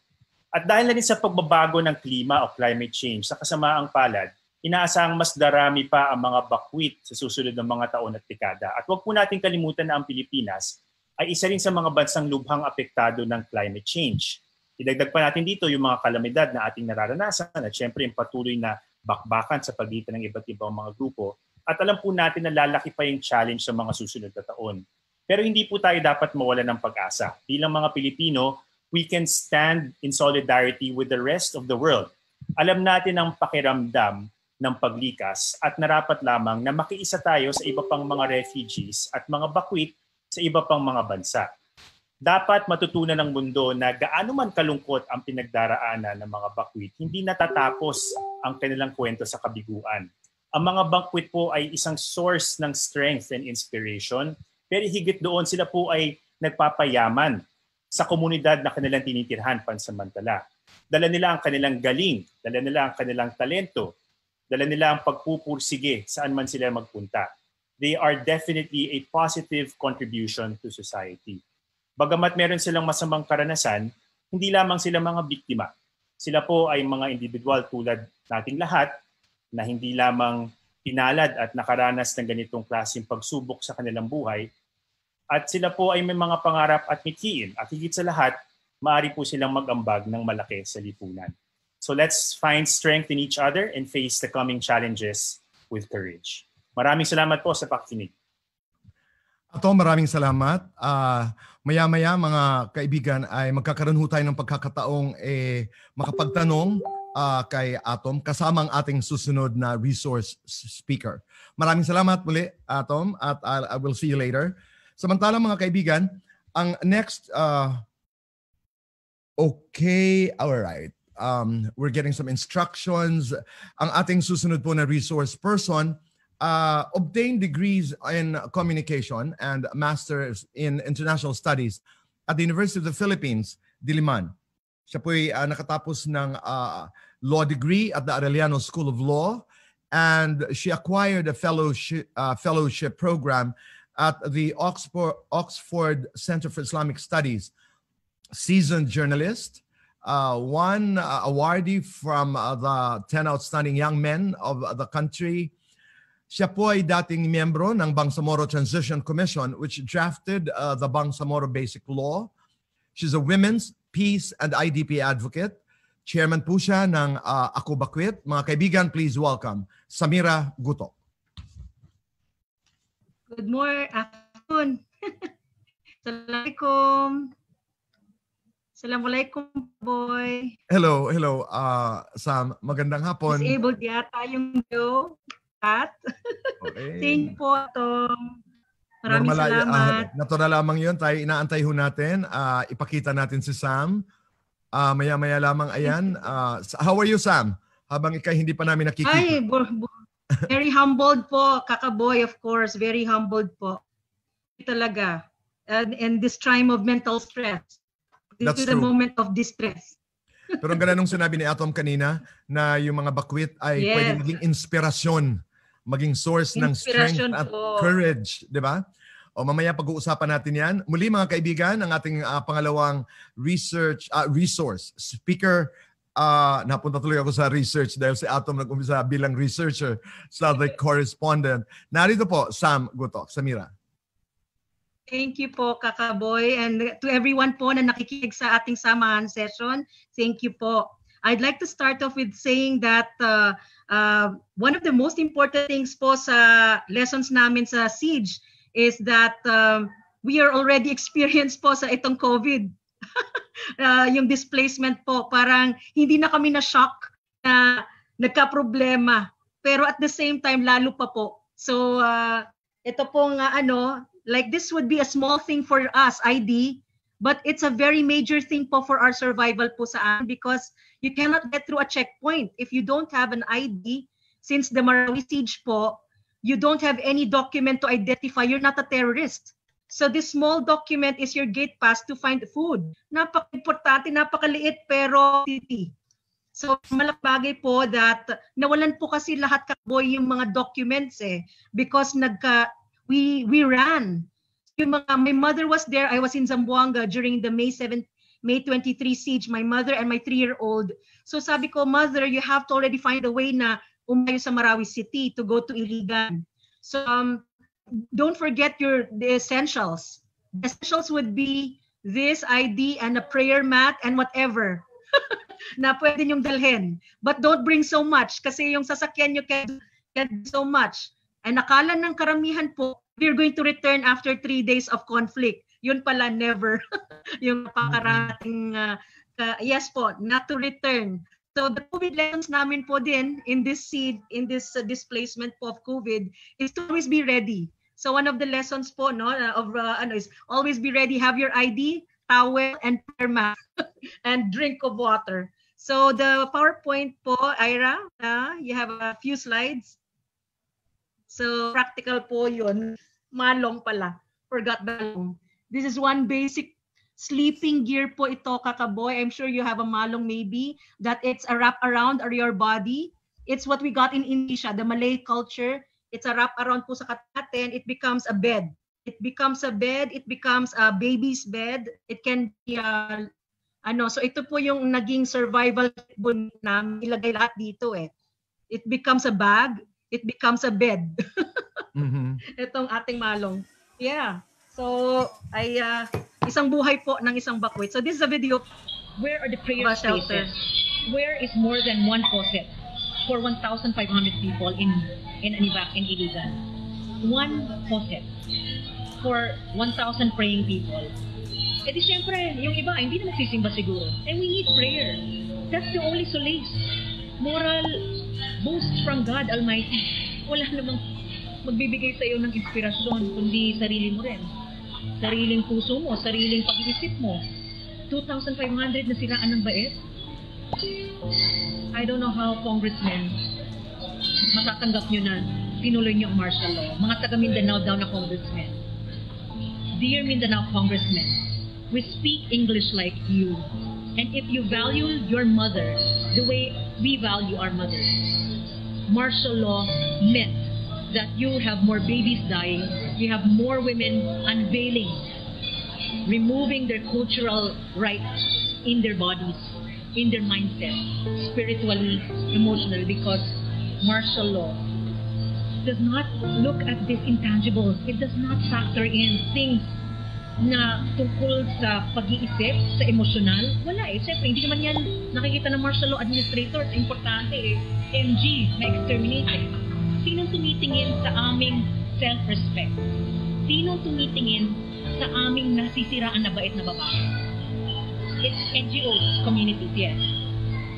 At dahil na rin sa pagbabago ng klima o climate change sa kasamaang palad, inaasahang mas darami pa ang mga bakwit sa susunod ng mga taon at dekada. At huwag po natin kalimutan na ang Pilipinas ay isa rin sa mga bansang lubhang apektado ng climate change. Idagdag pa natin dito yung mga kalamidad na ating nararanasan at syempre yung patuloy na bakbakan sa pagitan ng iba't ibang mga grupo. At alam po natin na lalaki pa yung challenge sa mga susunod na taon. Pero hindi po tayo dapat mawala ng pag-asa. Bilang mga Pilipino, we can stand in solidarity with the rest of the world Alam natin ang pakiramdam ng paglikas at narapat lamang na makiisa tayo sa iba pang mga refugees at mga bakwit sa iba pang mga bansa. Dapat matutunan ng mundo na gaano man kalungkot ang pinagdaraanan ng mga bakwit, hindi natatapos ang kanilang kwento sa kabiguan. Ang mga bakwit po ay isang source ng strength and inspiration, pero higit doon sila po ay nagpapayaman sa komunidad na kanilang tinitirhan pansamantala. Dala nila ang kanilang galing, dala nila ang kanilang talento, dala nila ang pagpupursige saan man sila magpunta. They are definitely a positive contribution to society. Bagamat meron silang masamang karanasan, hindi lamang sila mga biktima. Sila po ay mga individual tulad nating lahat na hindi lamang pinalad at nakaranas ng ganitong klaseng pagsubok sa kanilang buhay. At sila po ay may mga pangarap at mithiin. At higit sa lahat, maaari po silang mag-ambag ng malaki sa lipunan. So let's find strength in each other and face the coming challenges with courage. Maraming salamat po sa pakikinig. Atom, maraming salamat. Maya-maya mga kaibigan ay magkakaroon ho tayo ng pagkakataong makapagtanong kay Atom kasama ang ating susunod na resource speaker. Maraming salamat muli, Atom, at I will see you later. Samantala mga kaibigan, ang next, all right. We're getting some instructions. Ang ating susunod po na resource person, obtained degrees in communication and masters in international studies at the University of the Philippines, Diliman. Siya po ay nakatapos ng law degree at the Arellano School of Law, and she acquired a fellowship program at the Oxford Center for Islamic Studies. Seasoned journalist, one awardee from the 10 Outstanding Young Men of the country. Siya po ay dating miyembro ng Bangsamoro Transition Commission which drafted the Bangsamoro Basic Law. She's a women's, peace, and IDP advocate. Chairman po siya ng Ako Bakwit. Mga kaibigan, please welcome Samira Gutok. Good morning, afternoon. Assalamualaikum. Assalamualaikum, boy. Hello. Sam, magandang hapon. Disabled yata yung video. Okay. Thank you po, Tom. Maraming salamat. Natural lamang yun. Tayo inaantay ho natin. Ipakita natin si Sam. Maya-maya lamang ayan. How are you, Sam? Habang ikay hindi pa namin nakikita. Ay, very humbled po, Kakaboy, of course. Very humbled po. Talaga. And this time of mental stress. This is the moment of distress. Pero ang ganda nung sinabi ni Atom kanina na yung mga bakwit ay pwede maging inspirasyon, maging source ng strength at courage, di ba? O mamaya pag-uusapan natin yan. Muli mga kaibigan, ang ating pangalawang resource speaker. Napunta tuloy ako sa research dahil si Atom nag-umpisa bilang researcher sa the correspondent. Narito po, Sam Gutok. Samira. Thank you po, Kakaboy. And to everyone po na nakikinig sa ating samahan session, thank you po. I'd like to start off with saying that one of the most important things po sa lessons namin sa Siege is that we are already experienced po sa itong COVID. Yung displacement po, parang hindi na kami na-shock na nagka-problema. Pero at the same time, lalo pa po. So ito pong like this would be a small thing for us, ID, but it's a very major thing po for our survival po sa amin because you cannot get through a checkpoint if you don't have an ID. Since the Marawi siege po, you don't have any document to identify you're not a terrorist. So this small document is your gate pass to find food. Napaka-importante, napakaliit pero titi. So malaking bagay po that nawalan po kasi lahat Kakaboy yung mga documents because we ran. My mother was there. I was in Zamboanga during the May 23 siege. My mother and my 3-year-old. So sabi ko, Mother, you have to already find a way na umayo sa Marawi City to go to Iligan. So don't forget the essentials. The essentials would be this ID and a prayer mat and whatever na pwede niyong dalhin. But don't bring so much kasi yung sasakyan niyo can so much. And akala ng karamihan po, we're going to return after 3 days of conflict. Yun pala, never. Yung napakarating, yes po, not to return. So the COVID lessons namin po din in this displacement po of COVID is to always be ready. So one of the lessons po is always be ready, have your ID, towel, and prayer mat, and drink of water. So the PowerPoint po, Ira, you have a few slides. So practical po yun. Malong pala. Forgot malong. This is one basic sleeping gear po ito, Kakaboy. I'm sure you have a malong maybe that it's a wrap around your body. It's what we got in Indonesia, the Malay culture. It's a wrap around po sa katatin. It becomes a bed. It becomes a bed. It becomes a baby's bed. It can be so ito po yung naging survival kit namin. Ilagay lahat dito eh. It becomes a bag. It becomes a bed. Itong ating malong. Yeah. So, isang buhay po ng isang bakwit. So, this is a video. Where are the prayer spaces? Where is more than one faucet for 1,500 people in Iligan? One faucet for 1,000 praying people. Eh di siyempre, yung iba, hindi na magsisimba siguro. And we need prayer. That's the only solace. Moral boost from God Almighty. Wala namang magbibigay sa iyo ng inspirasyon, kundi sarili mo rin. Sariling puso mo, sariling pag-iisip mo. 2,500 na siraan ng bait. I don't know how congressmen matatanggap nyo na tinuloy nyo ang martial law. Mga taga Mindanao daw na congressmen. Dear Mindanao congressmen, we speak English like you. And if you value your mother the way we value our mothers, martial law meant that you have more babies dying, you have more women unveiling, removing their cultural rights in their bodies, in their mindset, spiritually, emotionally, because martial law does not look at this intangible. It does not factor in things na tungkol sa pag-iisip, sa emosyonal. Wala eh. Siyempre, hindi naman yan nakikita ng martial law administrators. Importante eh. MG, ma-exterminate eh. Sinong tumitingin sa aming self-respect? Sinong tumitingin sa aming nasisiraan na bait na babae? It's NGOs, communities, yes.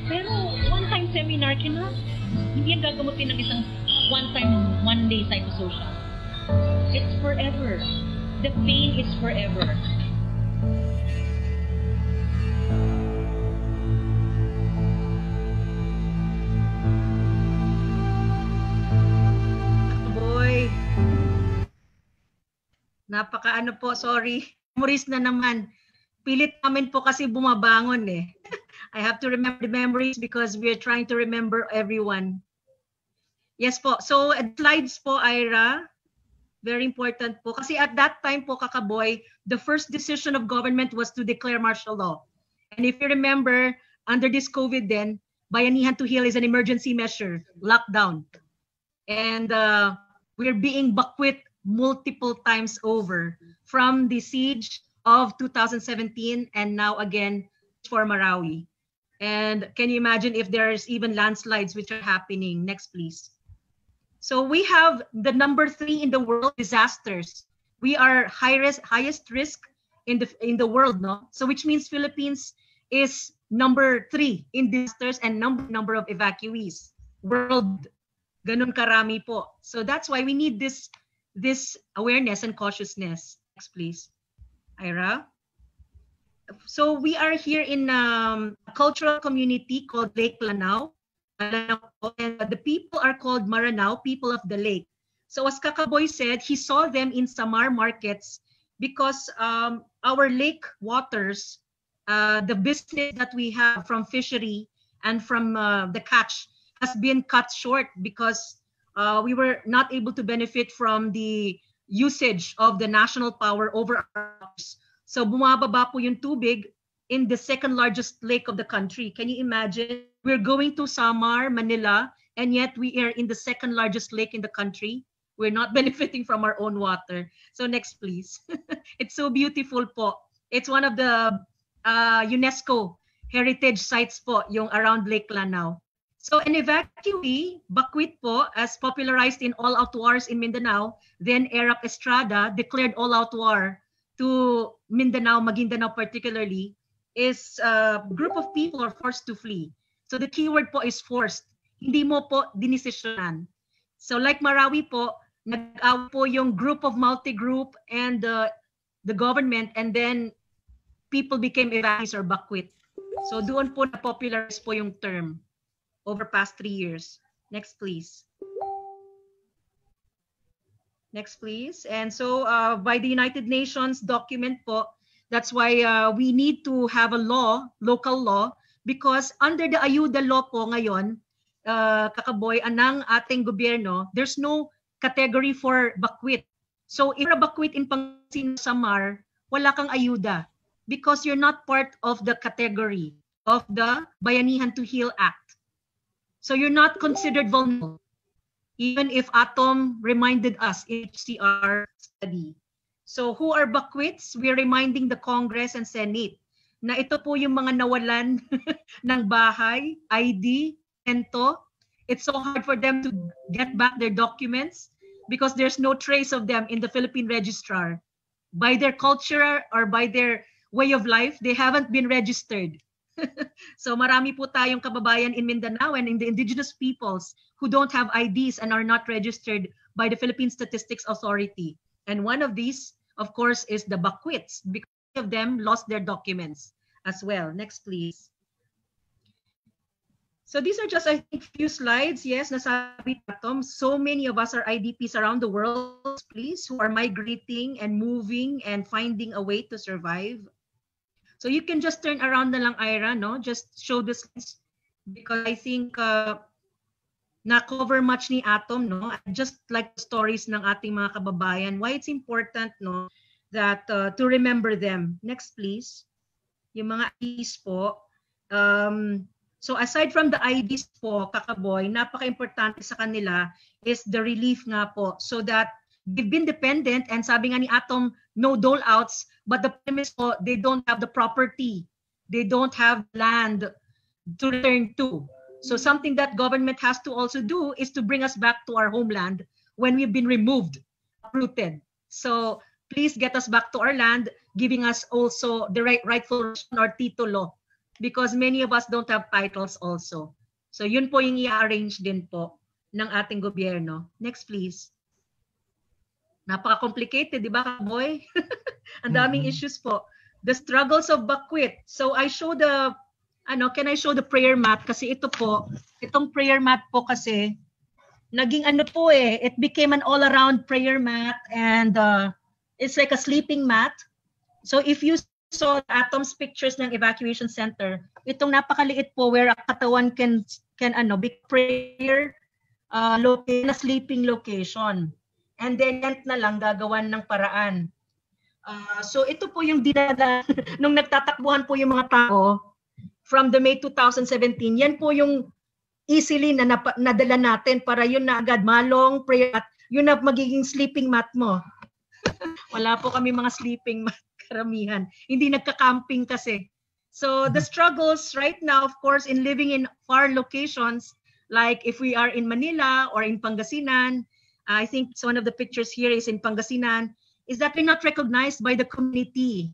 Pero one-time seminar cannot. Hindi yan gagamutin ng isang one-time, one-day psychosocial. It's forever. The pain is forever. Boy. Napaka po, sorry. Memories na naman. Pilit namin po kasi bumabangon eh. I have to remember the memories because we are trying to remember everyone. Yes po. So, slides po, Ira. Very important po. Kasi at that time po, Kakaboy, the first decision of government was to declare martial law. And if you remember, under this COVID then, Bayanihan to Heal is an emergency measure, lockdown. And we're being bakwit multiple times over from the siege of 2017 and now again for Marawi. And can you imagine if there's even landslides which are happening? Next, please. So we have the number 3 in the world disasters. We are highest risk in the world, no? So which means Philippines is number 3 in disasters and number of evacuees. World, ganun karami po. So that's why we need this awareness and cautiousness. Next, please, Ira. So we are here in a cultural community called Lake Lanao. And the people are called Maranao, people of the lake. So as Kakaboy said, he saw them in Samar markets because our lake waters, the business that we have from fishery and from the catch has been cut short because we were not able to benefit from the usage of the national power over our waters. So bumababa po yung tubig in the second largest lake of the country. Can you imagine? We're going to Samar, Manila, and yet we are in the second largest lake in the country. We're not benefiting from our own water. So next, please. It's so beautiful po. It's one of the UNESCO heritage sites po, yung around Lake Lanao. So an evacuee, Bakwit po, as popularized in all-out wars in Mindanao, then Erap Estrada declared all-out war to Mindanao, Maguindanao particularly, is a group of people are forced to flee. So the keyword po is forced. Hindi mo po dinesisyonan. So like Marawi po, nag-out po yung group of multi-group and the government, and then people became evacuees or bakwit. So doon po na-popularize po yung term over past 3 years. Next, please. Next, please. And so by the United Nations document po, that's why we need to have a law, local law, because under the Ayuda law po ngayon, Kakaboy, anang ating gobyerno, there's no category for bakwit. So if you're a bakwit in Pangasinan, Samar, wala kang ayuda because you're not part of the category of the Bayanihan to Heal Act. So you're not considered vulnerable, even if Atom reminded us in HCR study. So who are bakwits? We're reminding the Congress and Senate na ito po yung mga nawalan ng bahay, ID, ento. It's so hard for them to get back their documents because there's no trace of them in the Philippine Registrar. By their culture or by their way of life, they haven't been registered. So marami po tayong kababayan in Mindanao and in the indigenous peoples who don't have IDs and are not registered by the Philippine Statistics Authority. And one of these, of course, is the bakwits, because of them lost their documents as well. Next, please. So these are just, I think, few slides. Yes, nasabi Atom. So many of us are IDPs around the world, please, who are migrating and moving and finding a way to survive. So you can just turn around na lang, Ira, no? Just show this, because I think na-cover much ni Atom, no? Just like the stories ng ating mga kababayan, why it's important, no, that to remember them. Next, please. Yung mga IDs po. So aside from the IDs po, Kakaboy, napaka-importante sa kanila is the relief nga po, so that they've been dependent, and sabi nga ni Atom, no dole-outs, but the premise po, they don't have the property, they don't have land to return to. So something that government has to also do is to bring us back to our homeland when we've been removed, uprooted. So please get us back to our land, giving us also the rightful or titulo, because many of us don't have titles also. So yun po yung i-arrange din po ng ating gobyerno. Next, please. Napaka-complicated, di ba, boy? Ang daming issues po. The struggles of bakwit. So I show the, can I show the prayer mat? Kasi ito po, itong prayer mat po kasi, naging po it became an all-around prayer mat, and it's like a sleeping mat. So if you saw Atom's pictures ng evacuation center, itong napakaliit po where a katawan can be prayer na sleeping location. And then yan na lang gagawan ng paraan. So ito po yung dinala nung nagtatakbuhan po yung mga tao from the May 2017. Yan po yung easily na nadala natin para yun na agad malong prayer mat, yun na magiging sleeping mat mo. Wala po kami mga sleeping mat. Karamihan. Hindi nagka-camping kasi. So the struggles right now, of course, in living in far locations, like if we are in Manila or in Pangasinan, I think one of the pictures here is in Pangasinan, is that we're not recognized by the community.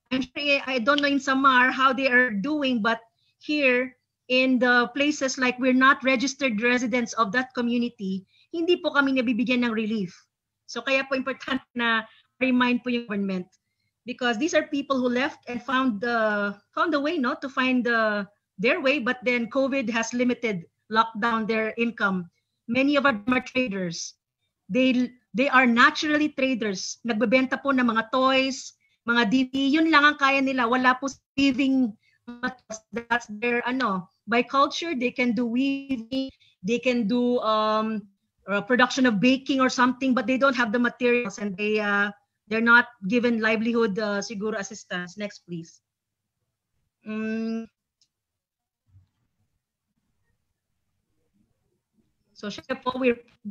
I don't know in Samar how they are doing, but here in the places like we're not registered residents of that community, hindi po kami nabibigyan ng relief. So kaya po important na remind po yung government, because these are people who left and found a way not to find their way, but then COVID has locked down their income. Many of them are traders. They are naturally traders. Nagbebenta po ng mga toys, mga DVD, yun lang ang kaya nila. Wala po weaving. That's their by culture, they can do weaving, they can do production of baking or something, but they don't have the materials, and they're not given livelihood siguro assistance. Next, please. So syempre po,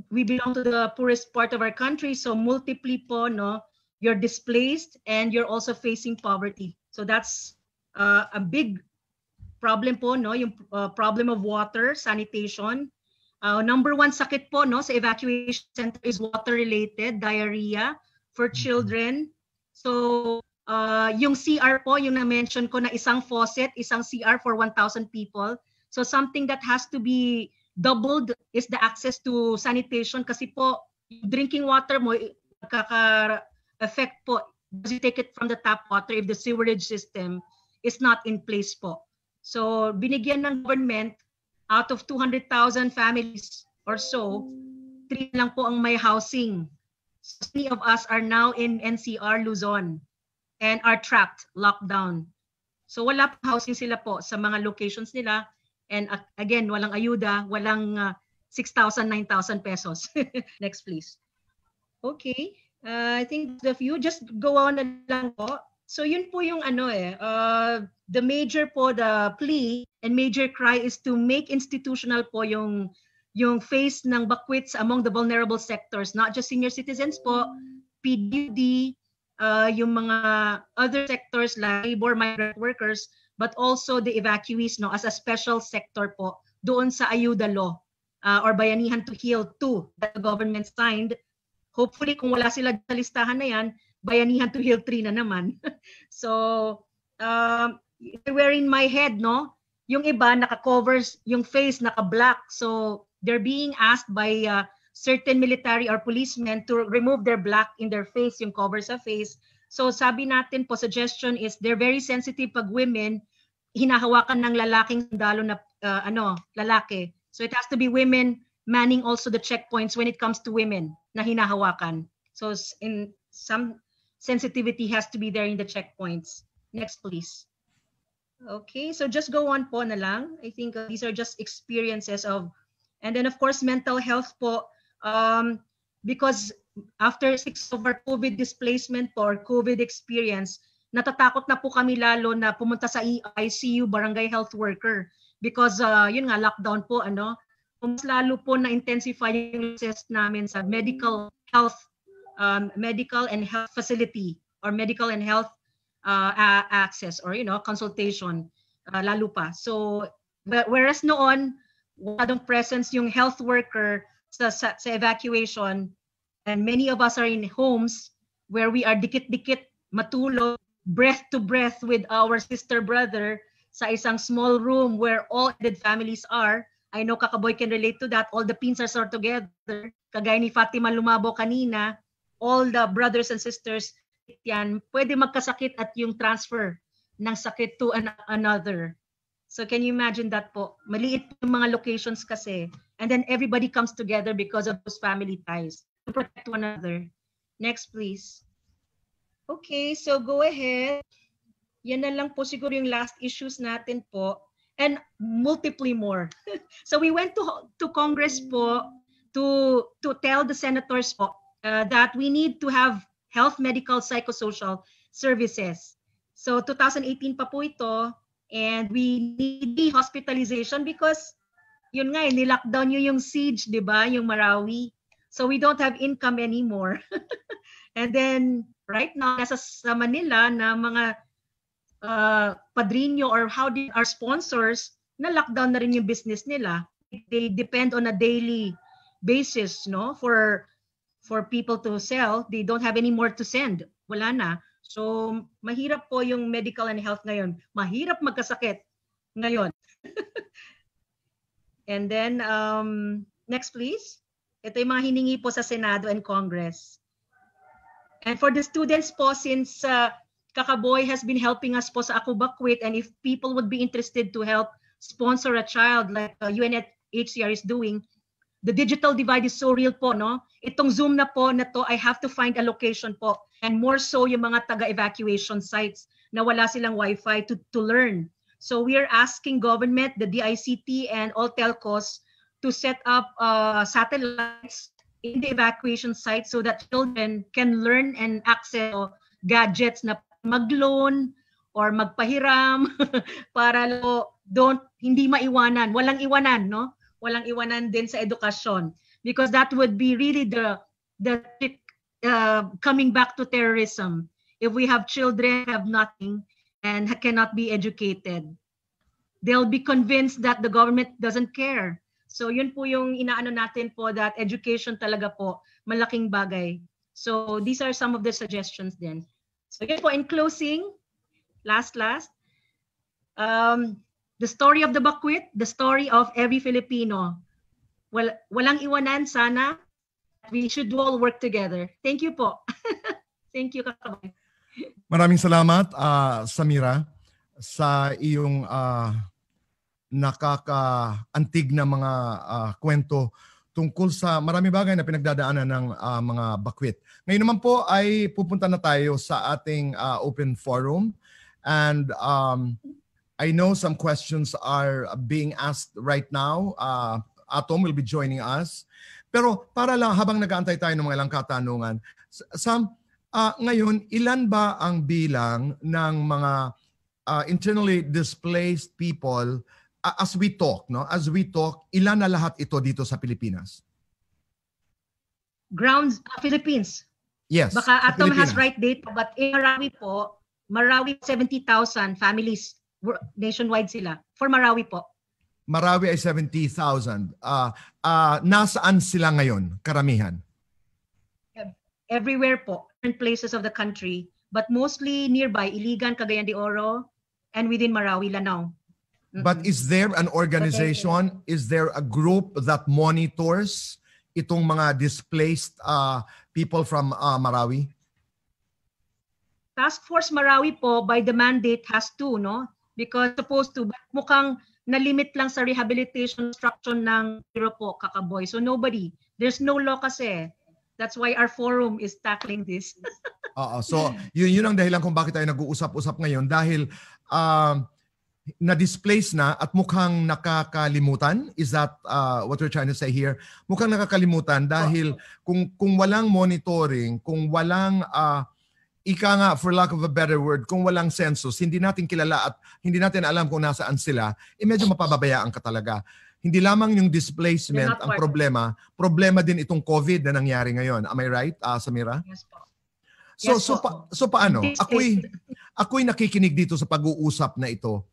we belong to the poorest part of our country. So multiply po, no, you're displaced and you're also facing poverty. So that's a big problem po, no, yung problem of water, sanitation. Number one sakit po, no, sa evacuation center is water-related, diarrhea for children. So yung CR po, yung na-mention ko na isang faucet, isang CR for 1,000 people. So something that has to be doubled is the access to sanitation kasi po drinking water mo kaka-affect po because you take it from the tap water if the sewerage system is not in place po. So binigyan ng government out of 200,000 families or so, 3 lang po ang may housing. So many of us are now in NCR Luzon and are trapped, locked down. So wala pa housing sila po sa mga locations nila. And again, walang ayuda, walang 6,000, 9,000 pesos. Next, please. Okay, I think the few, just go on na lang po. So yun po yung the major po, the plea and major cry is to make institutional po yung face ng Backwits among the vulnerable sectors, not just senior citizens po, PWD, yung mga other sectors like labor, migrant workers, but also the evacuees no, as a special sector po doon sa Ayuda Law or Bayanihan to Heal 2 that the government signed. Hopefully, kung wala sila sa listahan na yan, Bayanihan to Heal 3 na naman. So, we're in my head, no? Yung iba, naka-covers, yung face, naka-black. So, they're being asked by certain military or policemen to remove their black in their face, yung cover sa face. So sabi natin po, suggestion is they're very sensitive pag women, hinahawakan ng lalaking sundalo na lalaki. So it has to be women manning also the checkpoints when it comes to women na hinahawakan. So in some sensitivity has to be there in the checkpoints. Next, please. Okay, so just go on po na lang. I think these are just experiences of, and then of course mental health po, because after 6 of our COVID displacement po or COVID experience, natatakot na po kami lalo na pumunta sa ICU, barangay health worker, because yun nga, lockdown po, mas lalo po na-intensify yung access namin sa medical and health facility or medical and health access or consultation, lalo pa. So whereas noon walang presence yung health worker sa evacuation, and many of us are in homes where we are dikit-dikit matulog, breath to breath with our sister brother sa isang small room where all the families are. I know Kakaboy can relate to that. All the pinsas are together. Kagaya ni Fatima Lumabo kanina, all the brothers and sisters yan, pwede magkasakit at yung transfer ng sakit to another. So can you imagine that po? Maliit yung mga locations kasi. And then everybody comes together because of those family ties to protect one another. Next, please. Okay, so go ahead. Yan na lang po siguro yung last issues natin po. And multiply more. So we went to Congress po to tell the senators po that we need to have health, medical, psychosocial services. So 2018 pa po ito, and we need the hospitalization because yun nga, nilockdown nyo yung siege, di ba? Yung Marawi. So we don't have income anymore. And then right now, nasa sa Manila na mga padrino or our sponsors, na lockdown na rin yung business nila. They depend on a daily basis, no? For people to sell, they don't have any more to send. Wala na. So mahirap po yung medical and health ngayon. Mahirap magkasakit ngayon. And then, next please. Ito yung mga hiningi po sa Senado and Congress. And for the students po, since Kakaboy has been helping us po sa Ako Backwit, and if people would be interested to help sponsor a child like UNHCR is doing, the digital divide is so real po, no? Itong Zoom na po na to, I have to find a location po. And more so yung mga taga-evacuation sites na wala silang Wi-Fi to learn. So we are asking government, the DICT, and all telcos to set up satellites in the evacuation site so that children can learn and access gadgets na mag-loan or magpahiram para hindi maiwanan, walang iwanan, no? Walang iwanan din sa edukasyon, because that would be really the coming back to terrorism if we have children have nothing and cannot be educated. They'll be convinced that the government doesn't care. So yun po yung inaano natin po, that education talaga po malaking bagay. So these are some of the suggestions then. So yun po, in closing, last, the the story of the Bakwit, the story of every Filipino. Walang iwanan sana. We should all work together. Thank you po. Thank you, Kakaboy. Maraming salamat, Samira, sa iyong nakakaantig na mga kwento tungkol sa marami bagay na pinagdadaanan ng mga Bakwit. Ngayon naman po ay pupunta na tayo sa ating open forum. And I know some questions are being asked right now. Atom will be joining us. Pero para lang habang nag-aantay tayo ng mga ilang katanungan, Sam, ngayon, ilan ba ang bilang ng mga internally displaced people as we talk, no? As we talk, ilan na lahat ito dito sa Pilipinas? Grounds, Philippines. Yes. Baka Atom Pilipinas has right data, but in Marawi po, Marawi 70,000 families nationwide sila. For Marawi po. Marawi ay 70,000. Nasaan sila ngayon, karamihan? Everywhere po, different places of the country, but mostly nearby, Iligan, Cagayan de Oro, and within Marawi, Lanao. But is there an organization, is there a group that monitors itong mga displaced people from Marawi? Task Force Marawi po, by the mandate, has to, no? Because supposed to, but mukhang na-limit lang sa rehabilitation structure ng Bureau po, Kakaboy. So nobody, there's no law kasi. That's why our forum is tackling this. So yun ang dahilan kung bakit tayo nag-uusap-usap ngayon dahil na-displace na at mukhang nakakalimutan. Is that what we're trying to say here? Mukhang nakakalimutan dahil kung walang monitoring, kung walang ika nga, for lack of a better word, kung walang census, hindi natin kilala at hindi natin alam kung nasaan sila, medyo mapababayaan ka talaga. Hindi lamang yung displacement ang problema, problema din itong COVID na nangyari ngayon. Am I right, Samira? Yes po. So paano? Ako'y nakikinig dito sa pag-uusap na ito.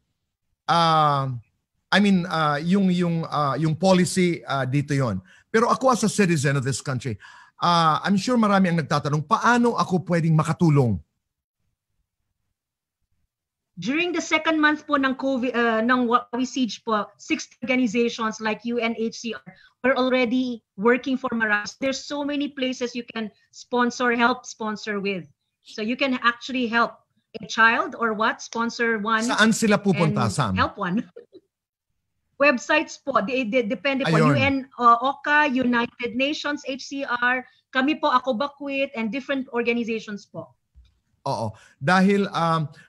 Yung policy dito yon. Pero ako as a citizen of this country, I'm sure marami ang nagtatanong, paano ako pwedeng makatulong? During the second month po ng COVID, ng Marawi Siege po, 6 organizations like UNHCR are already working for Marawi. There's so many places you can help sponsor with. So you can actually help a child or sponsor one. Saan sila pupunta, Sam? Help one. Websites po, depende po. Ayun. UN, OCA, United Nations, HCR, kami po, Ako Bakwit, and different organizations po. Oo. Dahil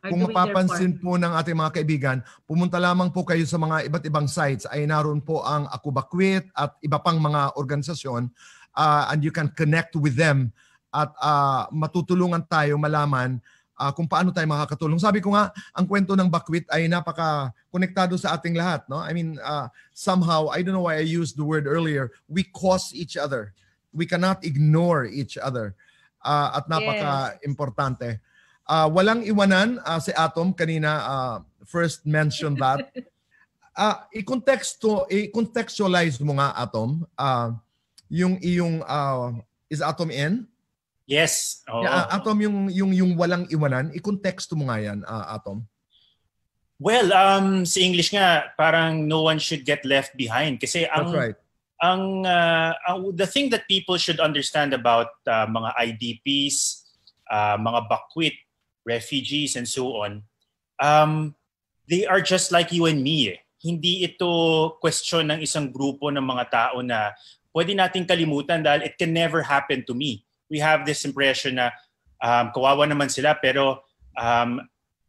kung mapapansin po ng ating mga kaibigan, pumunta lamang po kayo sa mga iba't ibang sites ay naroon po ang Ako Bakwit at iba pang mga organisasyon and you can connect with them at matutulungan tayo malaman kung paano tayo makakatulong. Sabi ko nga, ang kwento ng Bakwit ay napaka-konektado sa ating lahat. No? I mean, somehow, I don't know why I used the word earlier, we cause each other. We cannot ignore each other. At napaka-importante. Walang iwanan, si Atom kanina first mentioned that. I-contextualize mo nga, Atom, yung iyong, is Atom in? Yes. Oh. Atom, yung walang iwanan, i-contexto mo nga yan, Atom. Well, sa English nga, parang no one should get left behind. Kasi That's right. The thing that people should understand about mga IDPs, mga Bakwit, refugees, and so on, they are just like you and me. Hindi ito question ng isang grupo ng mga tao na pwede nating kalimutan dahil it can never happen to me. We have this impression na kawawa naman sila pero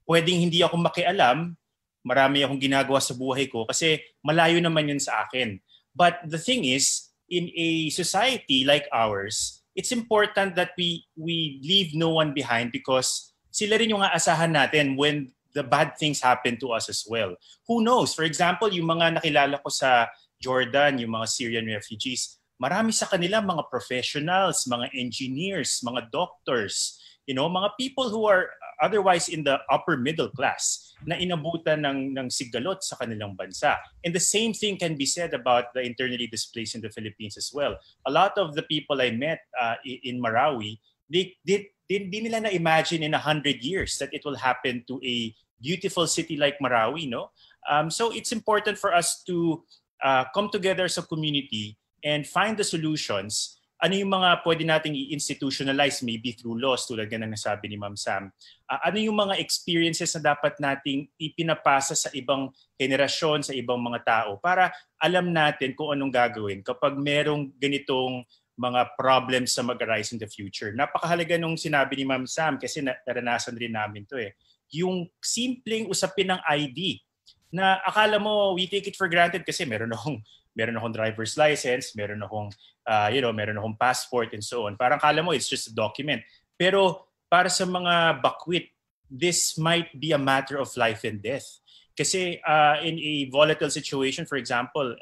pwedeng hindi ako makialam, marami akong ginagawa sa buhay ko kasi malayo naman yun sa akin. But the thing is, in a society like ours, it's important that we leave no one behind because sila rin yung aasahan natin when the bad things happen to us as well. Who knows? For example, yung mga nakilala ko sa Jordan, yung mga Syrian refugees, marami sa kanila mga professionals, mga engineers, mga doctors, mga people who are otherwise in the upper middle class na inabutan ng sigalot sa kanilang bansa. And the same thing can be said about the internally displaced in the Philippines as well. A lot of the people I met in Marawi, they nila na-imagine in 100 years that it will happen to a beautiful city like Marawi, no? So it's important for us to come together as a community and find the solutions. Ano yung mga pwede nating i-institutionalize maybe through laws tulad nga ng nasabi ni Ma'am Sam? Ano yung mga experiences na dapat nating ipinapasa sa ibang henerasyon, sa ibang mga tao para alam natin kung anong gagawin kapag merong ganitong mga problems sa mag-arise in the future. Napakahalaga nung sinabi ni Ma'am Sam kasi naranasan rin namin to eh. Yung simpleng usapin ng ID na akala mo we take it for granted kasi meron akong driver's license, meron akong passport and so on. Parang akala mo it's just a document. Pero para sa mga bakwit, this might be a matter of life and death. Kasi in a volatile situation, for example,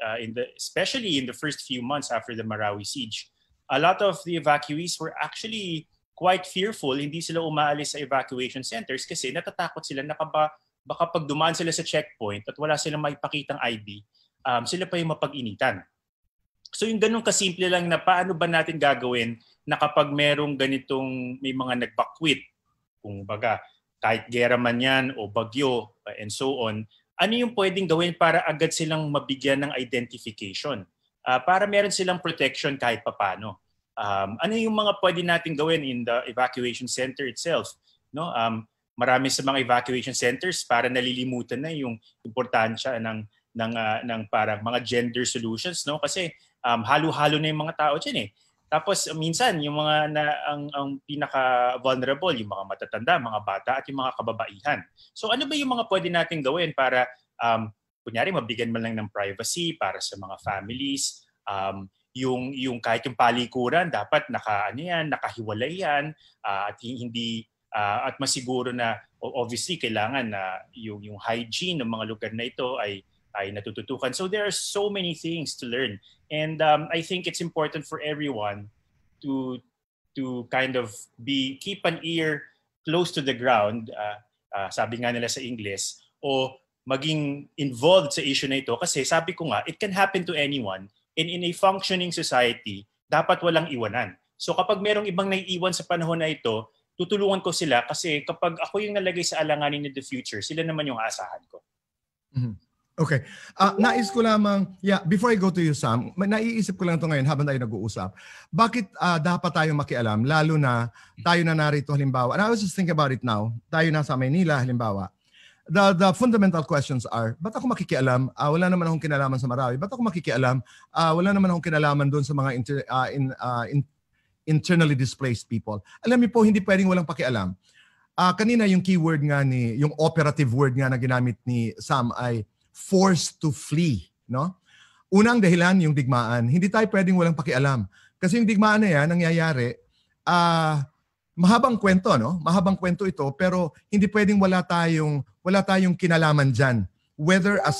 especially in the first few months after the Marawi siege, a lot of the evacuees were actually quite fearful. Hindi sila umaalis sa evacuation centers kasi natatakot sila na baka pag dumaan sila sa checkpoint at wala silang maipakitang ID, sila pa yung mapag-initan. So yung ganun kasimple lang na paano ba natin gagawin na kapag merong ganitong may mga nagbakwit, kung baga kahit gera man yan o bagyo and so on, ano yung pwedeng gawin para agad silang mabigyan ng identification? Para meron silang protection kahit papano. Ano yung mga pwede natin gawin in the evacuation center itself? No? Marami sa mga evacuation centers para nalilimutan na yung importansya ng parang mga gender solutions, no? Kasi halo-halo na yung mga tao diyan eh. Tapos minsan yung mga ang pinaka-vulnerable, yung mga matatanda, mga bata at yung mga kababaihan. So ano ba yung mga pwede natin gawin para kunyari mabigyan man lang ng privacy para sa mga families, yung kahit yung palikuran dapat nakahiwalay yan at hindi at masiguro na obviously kailangan na yung hygiene ng mga lugar na ito ay natututukan. So there are so many things to learn. And I think it's important for everyone to kind of keep an ear close to the ground, sabi nga nila sa English, o maging involved sa issue na ito. Kasi sabi ko nga, it can happen to anyone. And in a functioning society, dapat walang iwanan. So kapag merong ibang naiiwan sa panahon na ito, tutulungan ko sila kasi kapag ako yung nalagay sa alanganin in the future, sila naman yung aasahan ko. Mm-hmm. Okay. Nais ko lamang, before I go to you, Sam, naiisip ko lang ito ngayon habang tayo nag-uusap. Bakit dapat tayo makialam, lalo na tayo na narito halimbawa, and I was just thinking about it now, tayo nasa Maynila halimbawa, the fundamental questions are, ba't ako makikialam? Wala naman akong kinalaman sa Marawi. Ba't ako makikialam? Wala naman akong kinalaman doon sa mga internally displaced people. Alam niyo po, hindi pwedeng walang pakialam. Kanina yung keyword nga yung operative word nga na ginamit ni Sam ay forced to flee, no? Unang dahilan yung digmaan. Hindi tayo pwedeng walang pakialam. Kasi yung digmaan na yan, nangyayari, mahabang kwento, no? Mahabang kwento ito, pero hindi pwedeng wala tayong kinalaman dyan. Whether as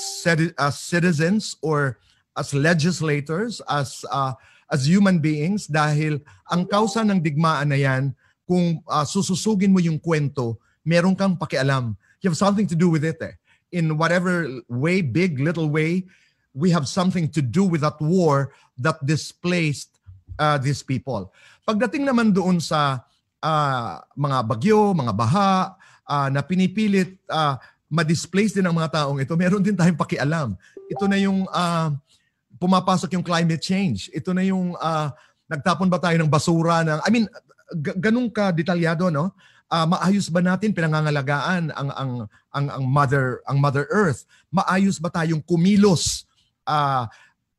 citizens or as legislators, as human beings, dahil ang kausa ng digmaan na yan, kung sususugin mo yung kwento, meron kang pakialam. You have something to do with it eh. In whatever way, big, little way, we have something to do with that war that displaced these people. Pagdating naman doon sa mga bagyo, mga baha, na pinipilit ma-displace din ang mga taong ito, meron din tayong pakialam. Ito na yung pumapasok yung climate change. Ito na yung nagtapon ba tayo ng basura ganun ka detalyado, no? Maayos ba natin pinangangalagaan ang Mother Earth? Maayos ba tayong kumilos?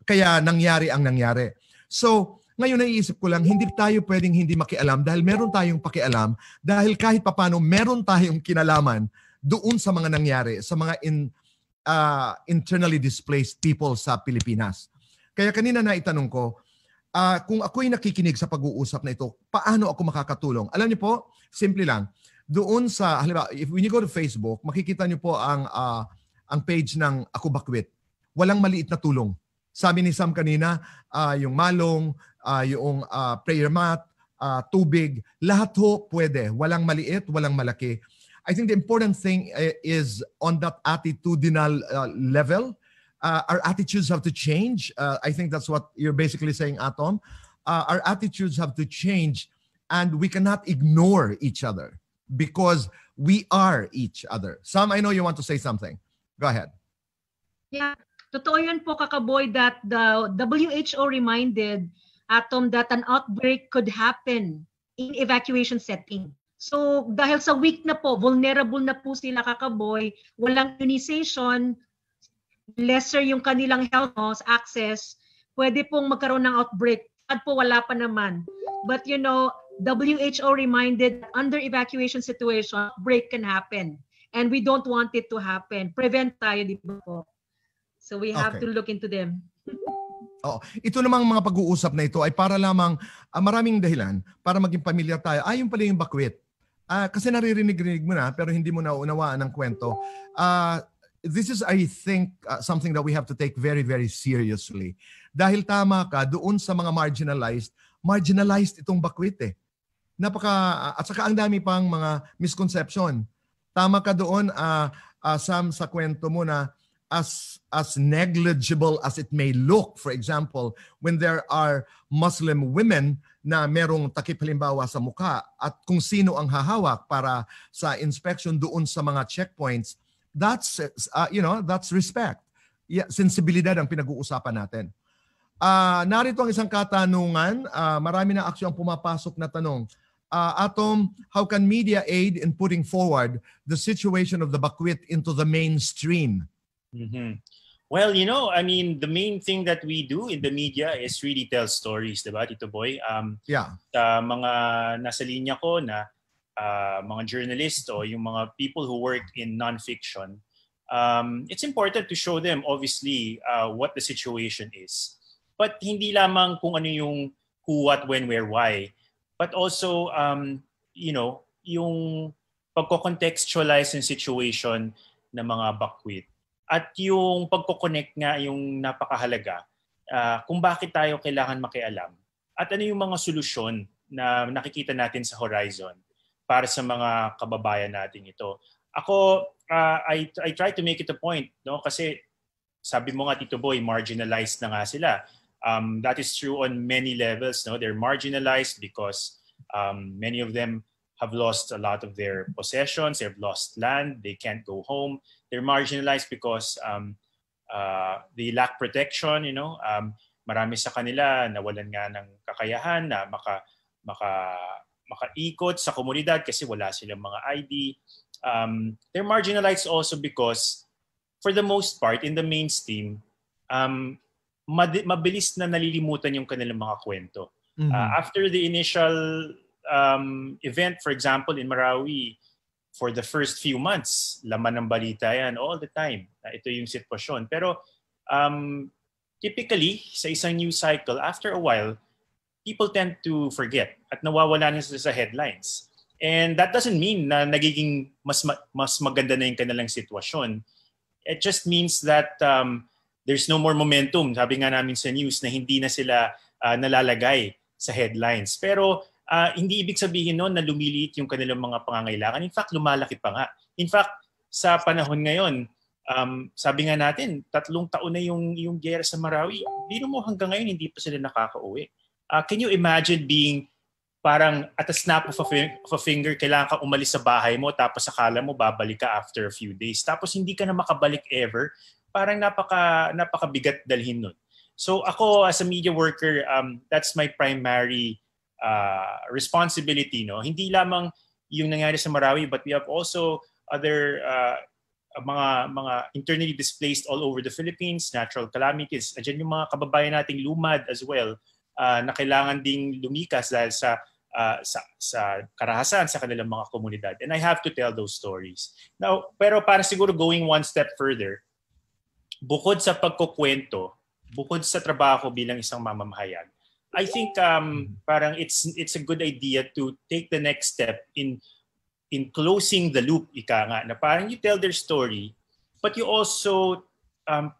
Kaya nangyari ang nangyari. So, ngayon naiisip ko lang, hindi tayo pwedeng hindi makialam dahil meron tayong pakialam dahil kahit papano meron tayong kinalaman doon sa mga nangyari, sa mga internally displaced people sa Pilipinas. Kaya kanina naitanong ko, kung ako'y nakikinig sa pag-uusap na ito, paano ako makakatulong? Alam niyo po, simple lang. Doon sa, halimbawa, when you go to Facebook, makikita niyo po ang page ng Ako Bakwit. Walang maliit na tulong. Sabi ni Sam kanina, yung malong, yung prayer mat, tubig, lahat ho pwede. Walang maliit, walang malaki. I think the important thing is on that attitudinal level, our attitudes have to change. I think that's what you're basically saying, Atom. Our attitudes have to change and we cannot ignore each other because we are each other. Sam, I know you want to say something. Go ahead. Yeah, totoo yun po, Kakaboy, that the WHO reminded Atom that an outbreak could happen in evacuation setting. So dahil sa weak na po, vulnerable na po sila, Kakaboy, walang immunization, lesser yung kanilang health access, pwede pong magkaroon ng outbreak. At po wala pa naman. But you know, WHO reminded under evacuation situation, outbreak can happen. And we don't want it to happen. Prevent tayo, di ba po? So we have to look into them. Oh, ito namang mga pag-uusap na ito ay para lamang maraming dahilan para maging pamilyar tayo. Yung pala yung bakwit. Kasi naririnig-rinig mo na pero hindi mo na unawaan ng kwento. This is, I think, something that we have to take very, very seriously. Dahil tama ka, doon sa mga marginalized itong bakwit eh. At saka ang dami pang mga misconception. Tama ka doon, Sam, sa kwento mo na as negligible as it may look, for example, when there are Muslim women na merong takip halimbawa sa mukha at kung sino ang hahawak para sa inspection doon sa mga checkpoints, that's that's respect. Yeah, sensibilidad ang pinag-uusapan natin. Narito ang isang katanungan, marami na aksyon ang pumapasok na tanong. Atom, how can media aid in putting forward the situation of the bakwit into the mainstream? Mm-hmm. Well, I mean, the main thing that we do in the media is really tell stories, diba, Tito Boy? Sa mga nasa linya ko na mga journalists o yung mga people who work in non-fiction, it's important to show them, obviously, what the situation is. But hindi lamang kung ano yung who, what, when, where, why. But also, yung pagko-contextualize yung situation ng mga bakwit. At yung pagko-connect nga yung napakahalaga kung bakit tayo kailangan makialam. At ano yung mga solusyon na nakikita natin sa horizon para sa mga kababayan natin ito. Ako, I try to make it a point, no? Kasi sabi mo nga, Tito Boy, marginalized na nga sila. That is true on many levels. No? They're marginalized because many of them have lost a lot of their possessions, they've lost land, they can't go home. They're marginalized because they lack protection, marami sa kanila nawalan nga ng kakayahan na makaikot sa komunidad kasi wala silang mga ID. They're marginalized also because for the most part in the mainstream, mabilis na nalilimutan yung kanilang mga kwento. After the initial event, for example, in Marawi, for the first few months, laman ng balita yan all the time. Ito yung sitwasyon. Pero typically, sa isang news cycle, after a while, people tend to forget at nawawala na sila sa headlines. And that doesn't mean na nagiging mas maganda na yung kanilang sitwasyon. It just means that there's no more momentum. Sabi nga namin sa news na hindi na sila nalalagay sa headlines. Pero hindi ibig sabihin noon na lumiliit yung kanilang mga pangangailangan. In fact, lumalaki pa nga. In fact, sa panahon ngayon, sabi nga natin, 3 taon na yung giyera sa Marawi. Biro mo hanggang ngayon, hindi pa sila nakakauwi. Can you imagine being parang at a snap of a finger, kailangan ka umalis sa bahay mo tapos akala mo babalik ka after a few days. Tapos hindi ka na makabalik ever. Parang napakabigat dalhin nun. So ako as a media worker, that's my primary responsibility, no? Hindi lamang yung nangyari sa Marawi, but we have also other mga internally displaced all over the Philippines, natural calamities. Andiyan yung mga kababayan nating lumad as well na kailangan ding lumikas dahil sa karahasan sa kanilang mga komunidad. And I have to tell those stories. Now, pero para siguro going one step further, bukod sa pagkukwento, bukod sa trabaho bilang isang mamamahayag, I think parang it's a good idea to take the next step in closing the loop, ika nga, na parang you tell their story, but you also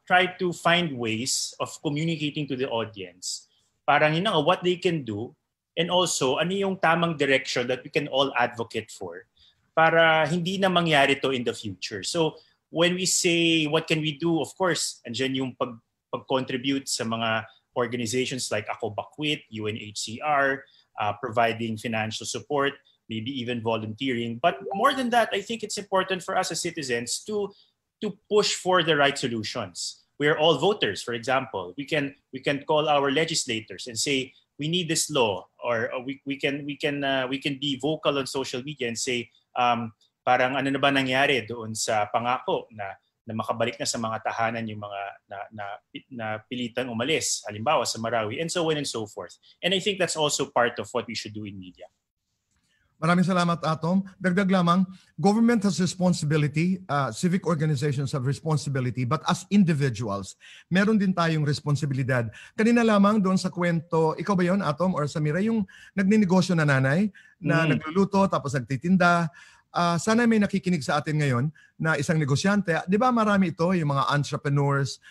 try to find ways of communicating to the audience. Parang what they can do, and also ano yung tamang direction that we can all advocate for para hindi na mangyari to in the future. So when we say what can we do, of course, andyan yung pag-contribute sa mga organizations like Ako Bakwit, UNHCR, providing financial support, maybe even volunteering. But more than that, I think it's important for us as citizens to push for the right solutions. we're all voters, for example. We can call our legislators and say we need this law, or we can be vocal on social media and say parang ano na ba nangyari doon sa pangako na makabalik na sa mga tahanan yung mga na pilitang umalis, halimbawa sa Marawi, and so on and so forth. And I think that's also part of what we should do in media. Maraming salamat, Atom. Dagdag lamang, government has responsibility, civic organizations have responsibility, but as individuals, meron din tayong responsibilidad. Kanina lamang doon sa kwento, ikaw ba yon, Atom, or Samira, yung nagninegosyo na nanay na nagluluto tapos nagtitinda. Sana may nakikinig sa atin ngayon na isang negosyante. Di ba marami ito, yung mga entrepreneurs,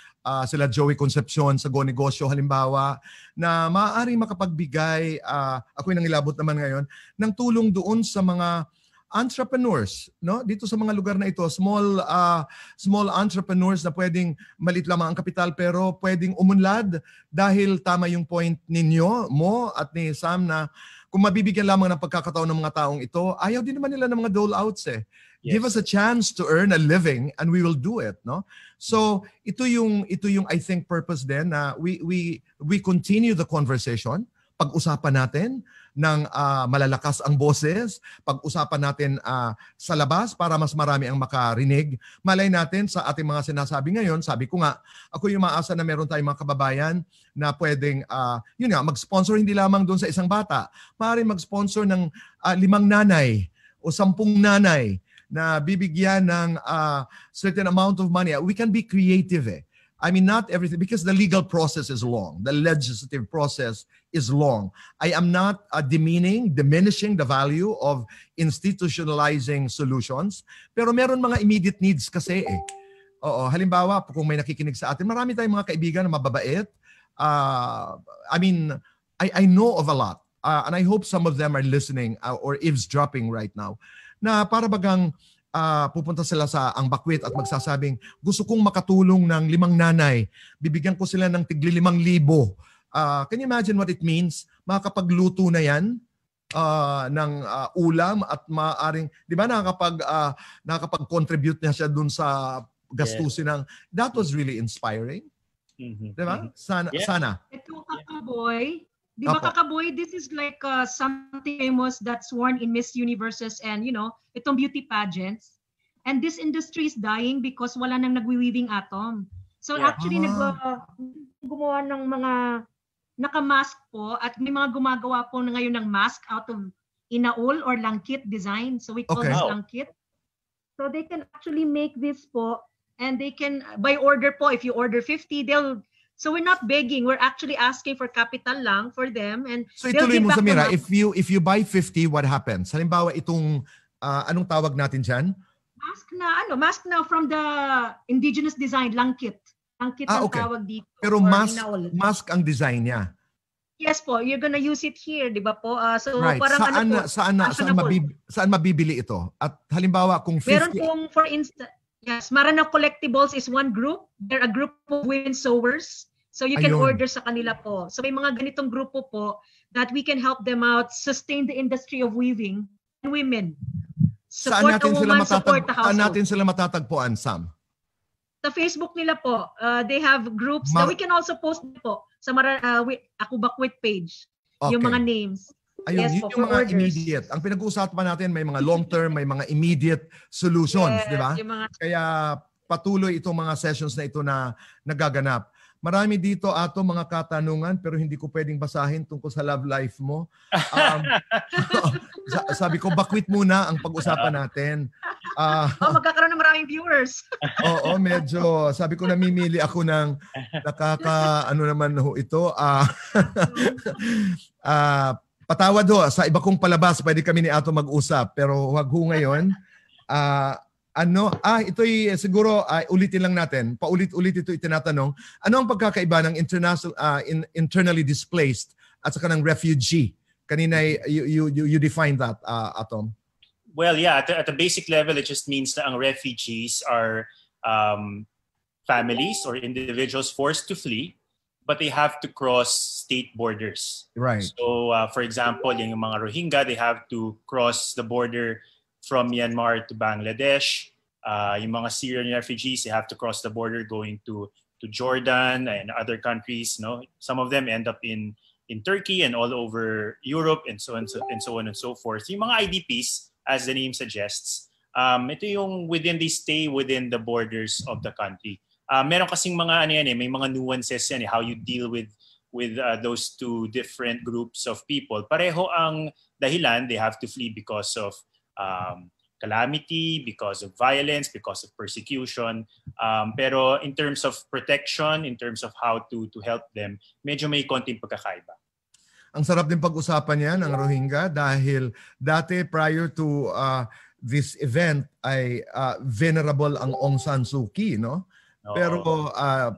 sila Joey Concepcion sa Go Negosyo halimbawa, na maaaring makapagbigay, ako'y nangilabot naman ngayon, ng tulong doon sa mga entrepreneurs, no? Dito sa mga lugar na ito, small entrepreneurs na pwedeng malit lamang ang kapital pero pwedeng umunlad dahil tama yung point ninyo, mo at ni Sam, na kung mabibigyan lamang ng pagkakataon ng mga taong ito, ayaw din naman nila ng mga dole-outs eh. Yes. Give us a chance to earn a living and we will do it, no? So, ito yung I think purpose din na we continue the conversation, pag-usapan natin ng malalakas ang boses, pag-usapan natin sa labas para mas marami ang makarinig. Malay natin sa ating mga sinasabi ngayon, sabi ko nga, ako yung maasa na meron tayong mga kababayan na pwedeng, mag-sponsor hindi lamang doon sa isang bata. Maaaring mag-sponsor ng 5 nanay o 10 nanay na bibigyan ng certain amount of money. We can be creative eh. I mean, not everything, because the legal process is long. The legislative process is long. I am not diminishing the value of institutionalizing solutions, pero meron mga immediate needs kasi eh. Oo, halimbawa, kung may nakikinig sa atin, marami tayong mga kaibigan na mababait. I know of a lot, and I hope some of them are listening or eavesdropping right now, na para bagang pupunta sila sa ang bakwit at magsasabing, gusto kong makatulong ng 5 nanay. Bibigyan ko sila ng tigli 5,000. Can you imagine what it means? Makakapagluto na yan ng ulam at maaring, di ba nakakapag-contribute na siya dun sa gastusin ng, that was really inspiring. Mm-hmm. Di ba? Sana. Ito, Kakaboy. Di ba, Kakaboy, this is like something famous that's worn in Miss Universes and, itong beauty pageants. And this industry is dying because wala nang nagwi-weaving atom. So actually, gumawa ng mga naka-mask po at may mga gumagawa po na ngayon ng mask out of inaul or langkit design. So we call this langkit. So they can actually make this po and they can, by order po, if you order 50, so we're not begging, we're actually asking for capital lang for them. And so ituloy mo, Samira, if you buy 50, what happens? Halimbawa itong, anong tawag natin dyan? Mask na from the indigenous design, langkit. Langkit ang tawag dito. Pero mask ang design niya. Yes po, you're gonna use it here, di ba po? So right. parang saan mabibili ito? At halimbawa kung 50... Meron pong, for instance, yes, Maranaw Collectibles is one group. They're a group of women sewers. So you can order sa kanila po. So may mga ganitong grupo po that we can help them out, sustain the industry of weaving and women. Support a woman, support the household. Saan natin sila matatagpuan, Sam? Sa Facebook nila po, they have groups that we can also post po sa Ako Bakwit page. Okay. Yung mga names. Ayun, yes, yung mga orders. Immediate. Ang pinag-uusapan natin, may mga long-term, may mga immediate solutions, di ba? Kaya patuloy itong mga sessions na ito na nagaganap. Marami dito mga katanungan pero hindi ko pwedeng basahin tungkol sa love life mo. Sabi ko, bakwit muna ang pag-usapan natin. Magkakaroon ng maraming viewers. Oo, medyo. Sabi ko, namimili ako ng ito. Patawad ho, sa iba kong palabas, pwede kami ni Ato mag-usap. Pero wag ho ngayon. Ito'y siguro ulitin lang natin. Paulit-ulit ito itinatanong. Ano ang pagkakaiba ng internally displaced at saka ng refugee? Kanina you defined that, Atom. Well, yeah, at a basic level, it just means that ang refugees are families or individuals forced to flee, but they have to cross state borders. Right. So, for example, yung mga Rohingya, they have to cross the border from Myanmar to Bangladesh. Yung mga Syrian refugees, they have to cross the border going to Jordan and other countries. No, some of them end up in Turkey and all over Europe and so on and so forth. Yung mga IDPs, as the name suggests, ito yung they stay within the borders of the country. Meron kasing mga may mga nuances yan, how you deal with those two different groups of people. Pareho ang dahilan, they have to flee because of calamity, because of violence, because of persecution. Pero in terms of protection, in terms of how to help them, medyo may konting pagkakaiba. Ang sarap din pag-usapan yan, ang Rohingya, dahil dati prior to this event ay venerable ang Aung San Suu Kyi, no? Pero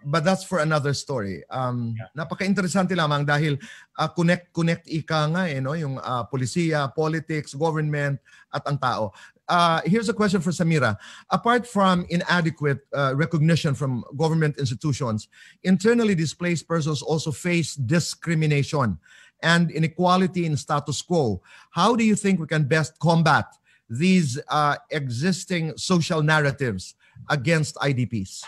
but that's for another story. Napaka-interesante lamang dahil connect ika nga no, yung polisiya, politics, government at ang tao. Here's a question for Samira. Apart from inadequate recognition from government institutions, internally displaced persons also face discrimination and inequality in status quo. How do you think we can best combat these existing social narratives against IDPs?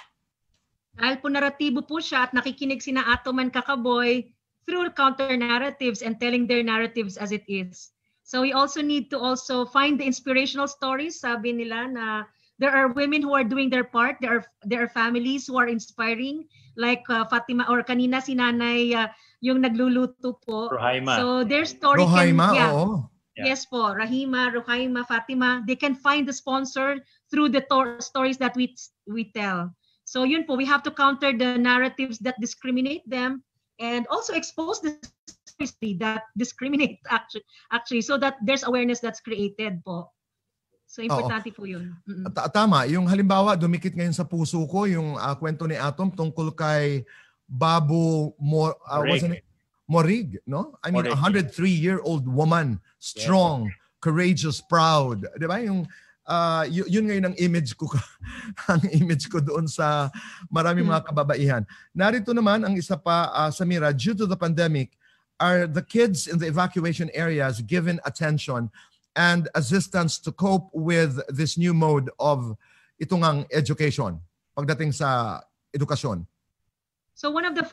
Dahil po naratibo po siya at nakikinig sina Atom and Kakaboy through counter-narratives and telling their narratives as it is. So we also need to find the inspirational stories. Sabi nila na there are women who are doing their part. There are families who are inspiring, like Fatima or kanina si Nanay yung nagluluto po. Rohaima. So their story Rohaima, can... oo. Yes po, Rahima, Rohaima, Fatima, they can find the sponsor through the stories that we tell. So yun po, we have to counter the narratives that discriminate them and also expose the stories that discriminate actually so that there's awareness that's created po. So importante po yun. Tama, yung halimbawa dumikit ngayon sa puso ko yung kwento ni Atom tungkol kay Babu Morig, no? I mean, a 103-year-old woman, strong, courageous, proud. Di ba? Yung, yun ngayon ang image ko, ang image ko doon sa maraming mga kababaihan. Narito naman ang isa pa, Samira, due to the pandemic, are the kids in the evacuation areas given attention and assistance to cope with this new mode of itong ang education, pagdating sa edukasyon? So one of the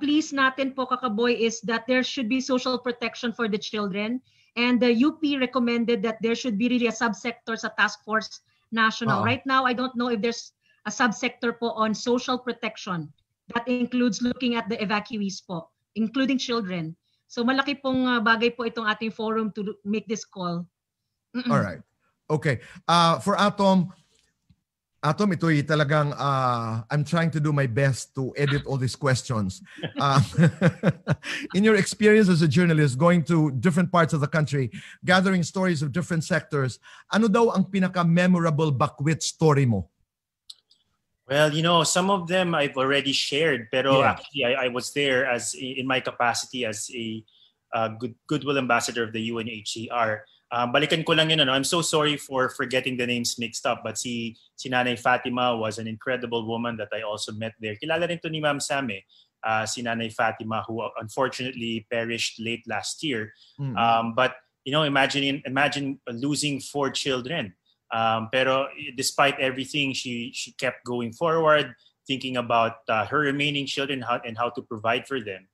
pleas natin po, Kakaboy, is that there should be social protection for the children. And the UP recommended that there should be really a subsector sa Task Force National. Right now, I don't know if there's a subsector po on social protection. That includes looking at the evacuees po, including children. So malaki pong bagay po itong ating forum to make this call. All right. Okay. For Atom, ito'y talagang I'm trying to do my best to edit all these questions. In your experience as a journalist, going to different parts of the country, gathering stories of different sectors, ano daw ang pinaka-memorable Bakwit story mo? Well, some of them I've already shared, pero actually I was there in my capacity as a goodwill ambassador of the UNHCR. Balikan ko lang yun, I'm so sorry for getting the names mixed up, but si Nanay Fatima was an incredible woman that I also met there. Kilala rin to ni Ma'am Same, si Nanay Fatima, who unfortunately perished late last year. But imagine losing 4 children. Pero despite everything, she kept going forward, thinking about her remaining children and how to provide for them.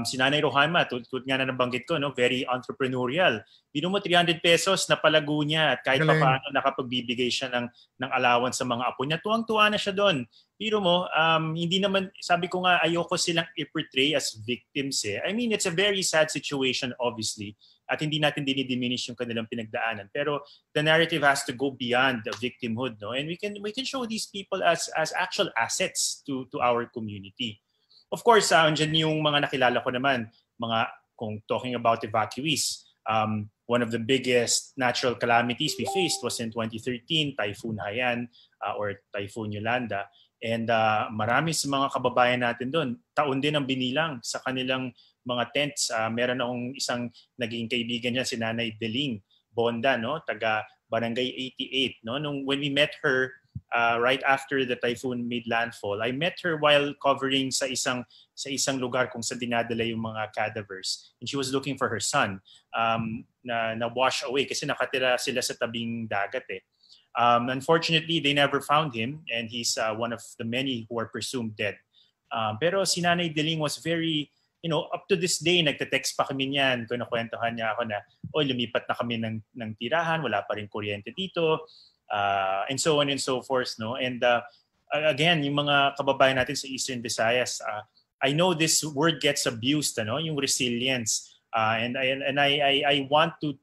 Si Nanay Rohaima, tulad nga na nabanggit ko, very entrepreneurial. Bino mo 300 pesos na palago niya at kahit pa paano nakapagbibigay siya ng allowance sa mga apo niya. Tuwang-tuwa na siya doon. Biro mo, hindi naman, sabi ko nga, ayoko silang i-portray as victims eh. I mean, it's a very sad situation obviously at hindi natin dinidiminish yung kanilang pinagdaanan. Pero the narrative has to go beyond the victimhood, no? And we can show these people as actual assets to our community. Of course, andyan yung mga nakilala ko naman, kung talking about evacuees. One of the biggest natural calamities we faced was in 2013, Typhoon Haiyan or Typhoon Yolanda. And marami sa mga kababayan natin doon, taon din ang binilang sa kanilang mga tents. Meron akong isang naging kaibigan niya, si Nanay Deling Bonda, no? Taga Barangay 88. No? When we met her, right after the typhoon made landfall, I met her while covering sa isang lugar kung saan dinadala yung mga cadavers, and she was looking for her son na wash away kasi nakatira sila sa tabing dagat eh. Unfortunately, they never found him, and he's one of the many who are presumed dead. Pero si Nanay Deling was very, up to this day, nagte-text pa kami niyan. Kinukwentuhan niya ako na, lumipat na kami ng tirahan, wala pa rin kuryente dito, and so on and so forth. No? And again, yung mga kababayan natin sa Eastern Visayas, I know this word gets abused, yung resilience. And I want to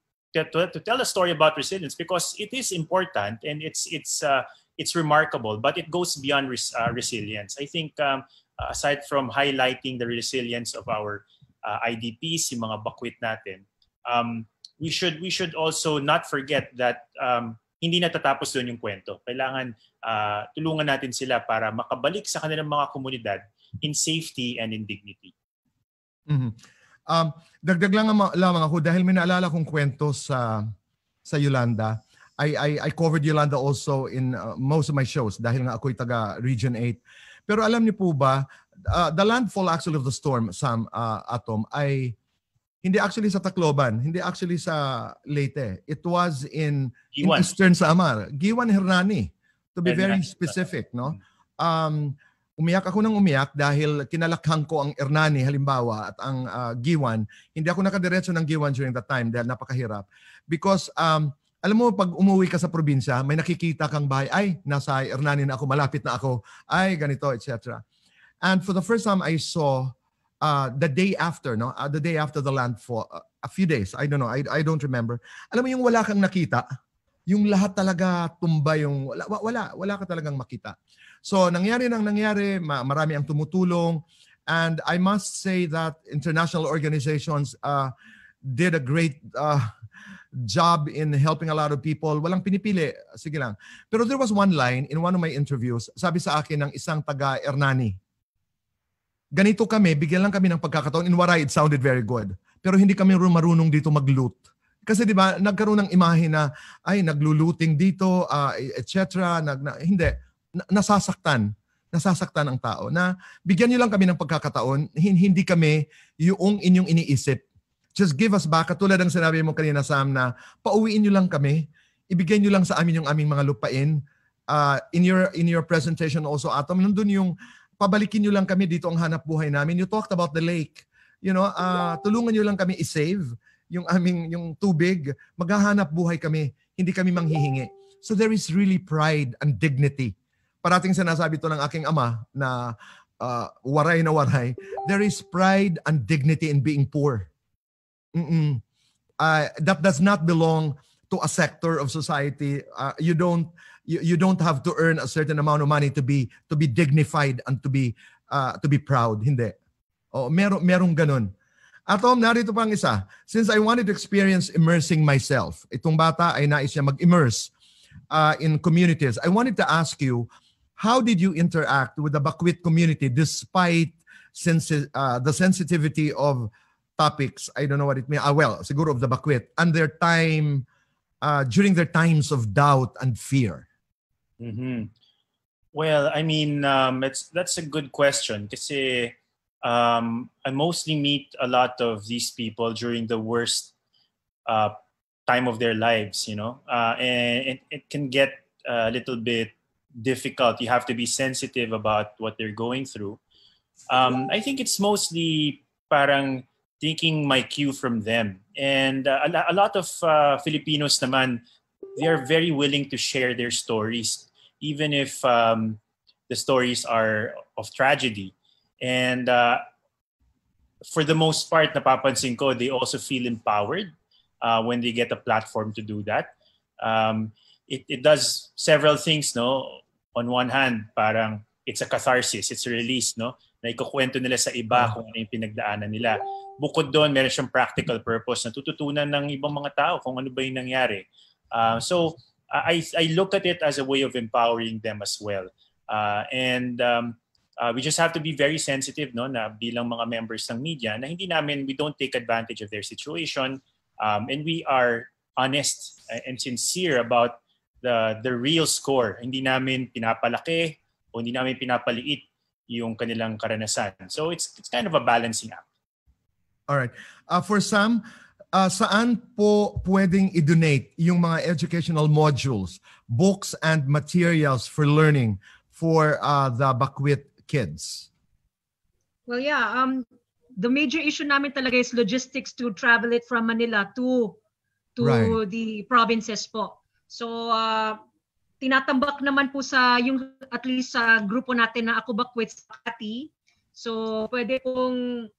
tell a story about resilience because it is important and it's remarkable, but it goes beyond resilience. I think aside from highlighting the resilience of our IDPs, yung mga bakwit natin, we should also not forget that hindi natatapos doon yung kwento. Kailangan tulungan natin sila para makabalik sa kanilang mga komunidad in safety and in dignity. Mm-hmm. Dagdag lamang ako dahil may naalala kong kwento sa Yolanda. I covered Yolanda also in most of my shows dahil nga ako'y taga Region 8. Pero alam niyo po ba, the landfall actually of the storm, Atom, ay hindi actually sa Tacloban, hindi actually sa Leyte. It was in Eastern Samar, Giwan Hernani, to be very specific, no? Umiyak ako ng umiyak dahil kinalakhang ko ang Hernani halimbawa at ang Giwan. Hindi ako nakadiretso ng Giwan during that time dahil napakahirap. Because alam mo, pag umuwi ka sa probinsya, may nakikita kang bahay, ay, nasa Hernani na ako, malapit na ako, ay, ganito, etc. And for the first time I saw the day after, the day after the landfall, a few days, I don't know, I don't remember. Alam mo yung wala kang nakita, yung lahat talaga tumba, yung wala ka talagang makita. So nangyari, marami ang tumutulong, and I must say that international organizations did a great job in helping a lot of people. Walang pinipili, sige lang. Pero there was one line in one of my interviews, sabi sa akin ng isang taga Hernani, ganito kami, bigyan lang kami ng pagkakataon. In Waray, it sounded very good. Pero hindi kami marunong dito mag-loot. Kasi di ba, nagkaroon ng imahe na, ay, nagluluting dito, etc. Hindi. Nasasaktan ang tao. Na bigyan niyo lang kami ng pagkakataon, hindi kami yung inyong iniisip. Just give us back. Katulad ng sinabi mo kanina, Sam, na pauwiin niyo lang kami. Ibigay niyo lang sa amin yung aming mga lupain. In your presentation also, Atom, nandun yung pabalikin nyo lang kami dito ang hanap buhay namin. You talked about the lake. Tulungan nyo lang kami i-save yung tubig. Maghahanap buhay kami. Hindi kami manghihingi. So there is really pride and dignity. Parating sinasabi to ng aking ama na waray na waray. There is pride and dignity in being poor. That does not belong to a sector of society. You don't have to earn a certain amount of money to be dignified and to be proud. Hindi. Merong ganun. Atom, narito pa ang isa. Since I wanted to experience immersing myself, itong bata ay nais niya mag-immerse in communities. I wanted to ask you, how did you interact with the Bakwit community despite the sensitivity of topics? I don't know what it means. Siguro of the Bakwit and their time during their times of doubt and fear. Mm-hmm. Well, I mean, that's a good question kasi I mostly meet a lot of these people during the worst time of their lives, and it can get a little bit difficult. You have to be sensitive about what they're going through. I think it's mostly parang taking my cue from them. And a lot of Filipinos naman, they are very willing to share their stories, even if the stories are of tragedy. And for the most part, napapansin ko, they also feel empowered when they get a platform to do that. It does several things, no? On one hand, parang it's a catharsis, it's a release, no? Na ikukwento nila sa iba kung ano yung pinagdaanan nila. Bukod doon, meron siyang practical purpose na tututunan ng ibang mga tao kung ano ba yung nangyari. So I look at it as a way of empowering them as well. And we just have to be very sensitive, no, na bilang mga members ng media, na we don't take advantage of their situation, and we are honest and sincere about the real score. Hindi namin pinapalaki o hindi namin pinapaliit yung kanilang karanasan. So it's kind of a balancing act. All right. For Sam, saan po pwedeng i-donate yung mga educational modules, books and materials for learning for the Bakwit kids? Well, yeah. The major issue namin talaga is logistics to travel it from Manila to Right. the provinces po. So, tinatambak naman po sa yung at least sa grupo natin na Ako Bakwits Makati. So, pwede pong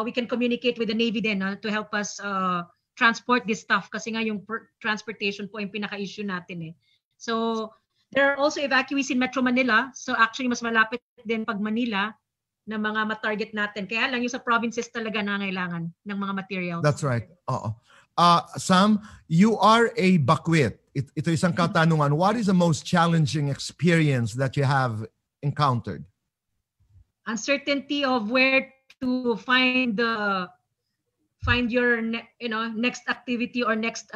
we can communicate with the Navy din to help us transport this stuff kasi nga yung transportation po yung pinaka-issue natin eh. So, there are also evacuees in Metro Manila. So, actually, mas malapit din pag Manila na mga matarget natin. Kaya lang yung sa provinces talaga nangailangan ng mga materials. That's right. Oo. Sam, you are a Bakwit. Ito isang katanungan. What is the most challenging experience that you have encountered? Uncertainty of where to find your next activity or next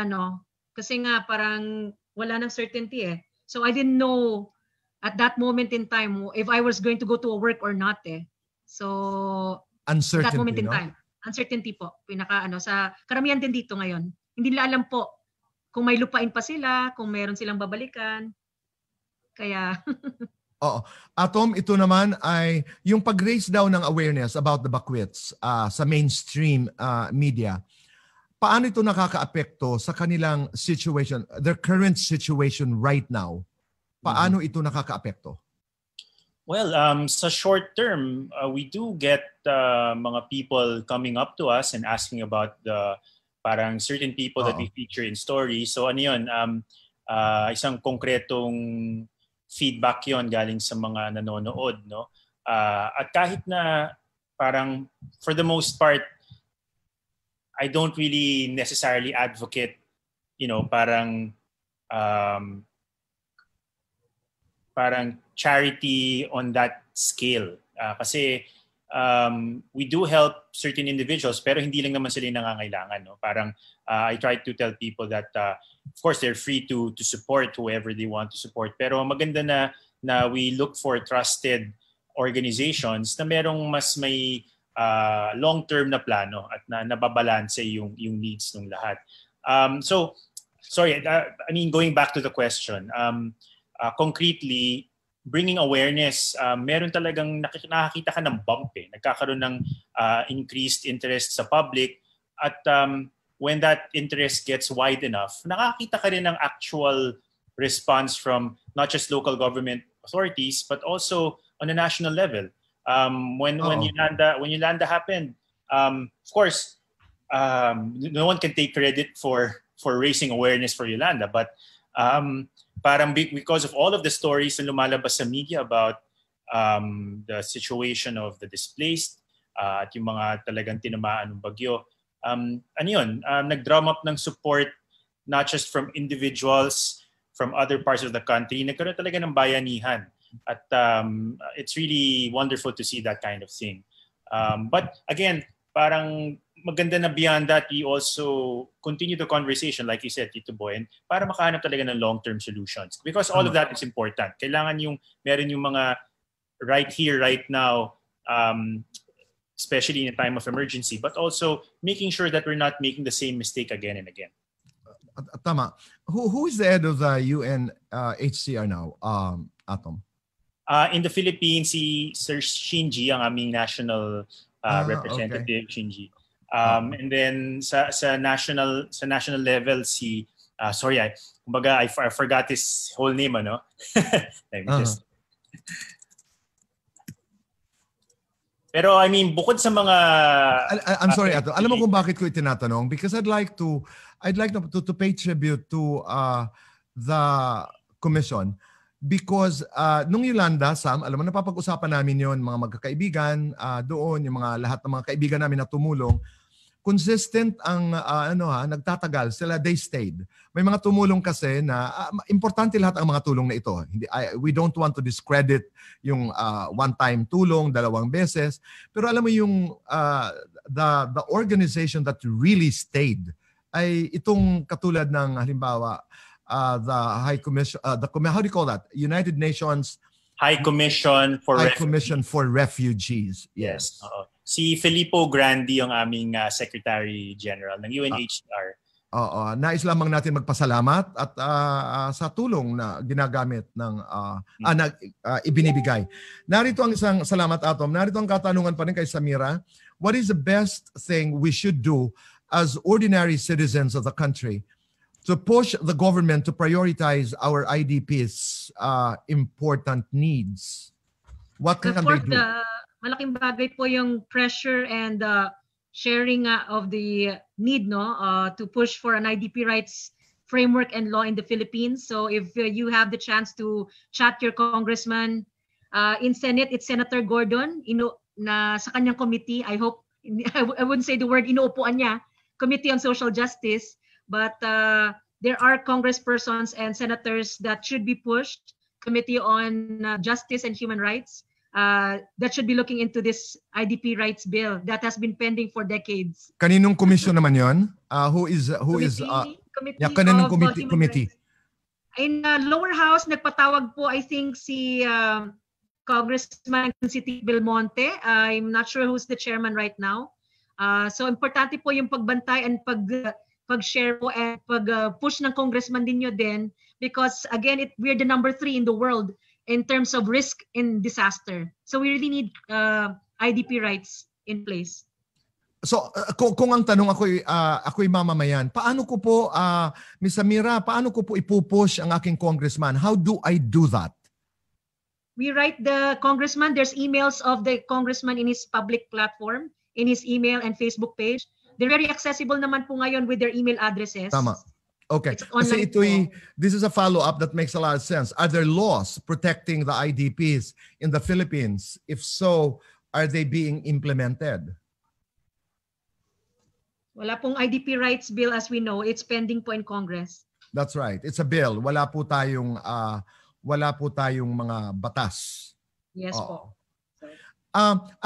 kasi nga parang wala nang certainty eh. So I didn't know at that moment in time if I was going to go to a work or not eh. So Uncertainty, that moment in no? time. Uncertainty po. Sa karamihan din dito ngayon. Hindi nila alam po kung may lupain pa sila, kung meron silang babalikan. Kaya Oo. Atom, ito naman ay yung pag-raise daw ng awareness about the Bakwits sa mainstream media. Paano ito nakakaapekto sa kanilang situation, their current situation right now? Paano ito nakakaapekto? Well, sa short term, we do get mga people coming up to us and asking about the parang certain people that we feature in stories. So ano yun, isang konkretong feedback yon galing sa mga nanonood, no? At kahit na parang for the most part, I don't really necessarily advocate, parang charity on that scale. Kasi we do help certain individuals pero hindi lang naman sila yung nangangailangan. No? Parang I try to tell people that of course they're free to support whoever they want to support. Pero maganda na we look for trusted organizations na merong mas may long-term na plano at na nababalanse yung needs ng lahat. So, sorry, I mean going back to the question, concretely, bringing awareness, meron talagang nakakita ka ng bump eh. Nagkakaroon ng increased interest sa public at when that interest gets wide enough, nakakita ka rin ng actual response from not just local government authorities but also on a national level. When Yolanda happened, of course, no one can take credit for raising awareness for Yolanda, but parang because of all of the stories na lumalabas sa media about the situation of the displaced at yung mga talagang tinamaan ng bagyo, nag-drum up ng support not just from individuals from other parts of the country, nagkaroon talaga ng bayanihan. At it's really wonderful to see that kind of thing. But again, parang maganda na beyond that, we also continue the conversation, like you said, Tito Boy, para makahanap talaga ng long-term solutions. Because all of that is important. Kailangan meron yung mga right here, right now, especially in a time of emergency, but also making sure that we're not making the same mistake again and again. Tama. Who is the head of the UNHCR now, Atom? In the Philippines, si Sir Shinji, ang aming national representative, okay. Shinji. And then sa national level si sorry, kumbaga I forgot his whole name, ano. Pero I mean, bukod sa mga I'm sorry, Ato. Alam mo kung bakit ko itinatanong? Because I'd like to pay tribute to the commission. Because nung Yolanda, Sam, alam mo, napapag-usapan namin yon, mga magkakaibigan doon, yung lahat ng mga kaibigan namin na tumulong, consistent ang nagtatagal sila, they stayed. May mga tumulong kasi na importante lahat ang mga tulong na ito. We don't want to discredit yung one-time tulong, 2 beses, pero alam mo yung the organization that really stayed ay itong katulad ng halimbawa the High Commission, how do you call that? United Nations High Commission for Refugees. Yes. Si Filippo Grandi ang aming Secretary General ng UNHCR. Nais lamang natin magpasalamat at sa tulong na ginagamit ng ibinibigay. Narito ang isang salamat, Atom. Narito ang katanungan pa rin kay Samira. What is the best thing we should do as ordinary citizens of the country to push the government to prioritize our IDPs' important needs? What can they do? Malaking bagay po yung pressure and sharing of the need to push for an IDP rights framework and law in the Philippines. So if you have the chance to chat your congressman in Senate, it's Senator Gordon na sa kanyang committee. I hope I wouldn't say the word inuupuan niya, Committee on Social Justice, but there are congresspersons and senators that should be pushed, Committee on Justice and Human Rights, that should be looking into this IDP rights bill that has been pending for decades. Kaninong commission naman 'yon? Kaninong committee? In lower house nagpatawag po I think si Congressman si Belmonte. I'm not sure who's the chairman right now. So importante po yung pagbantay and pag-share po and pag-push ng congressman din nyo din because again we're the number 3 in the world in terms of risk in disaster. So we really need IDP rights in place. So kung ang tanong ako'y mamamayan, paano ko po, Ms. Samira, paano ko po ipupush ang aking congressman? How do I do that? We write the congressman. There's emails of the congressman in his public platform, in his email and Facebook page. They're very accessible naman po ngayon with their email addresses. Tama. Okay. Kasi this is a follow-up that makes a lot of sense. Are there laws protecting the IDPs in the Philippines? If so, are they being implemented? Wala pong IDP rights bill as we know. It's pending po in Congress. That's right. It's a bill. Wala po tayong mga batas. Yes po.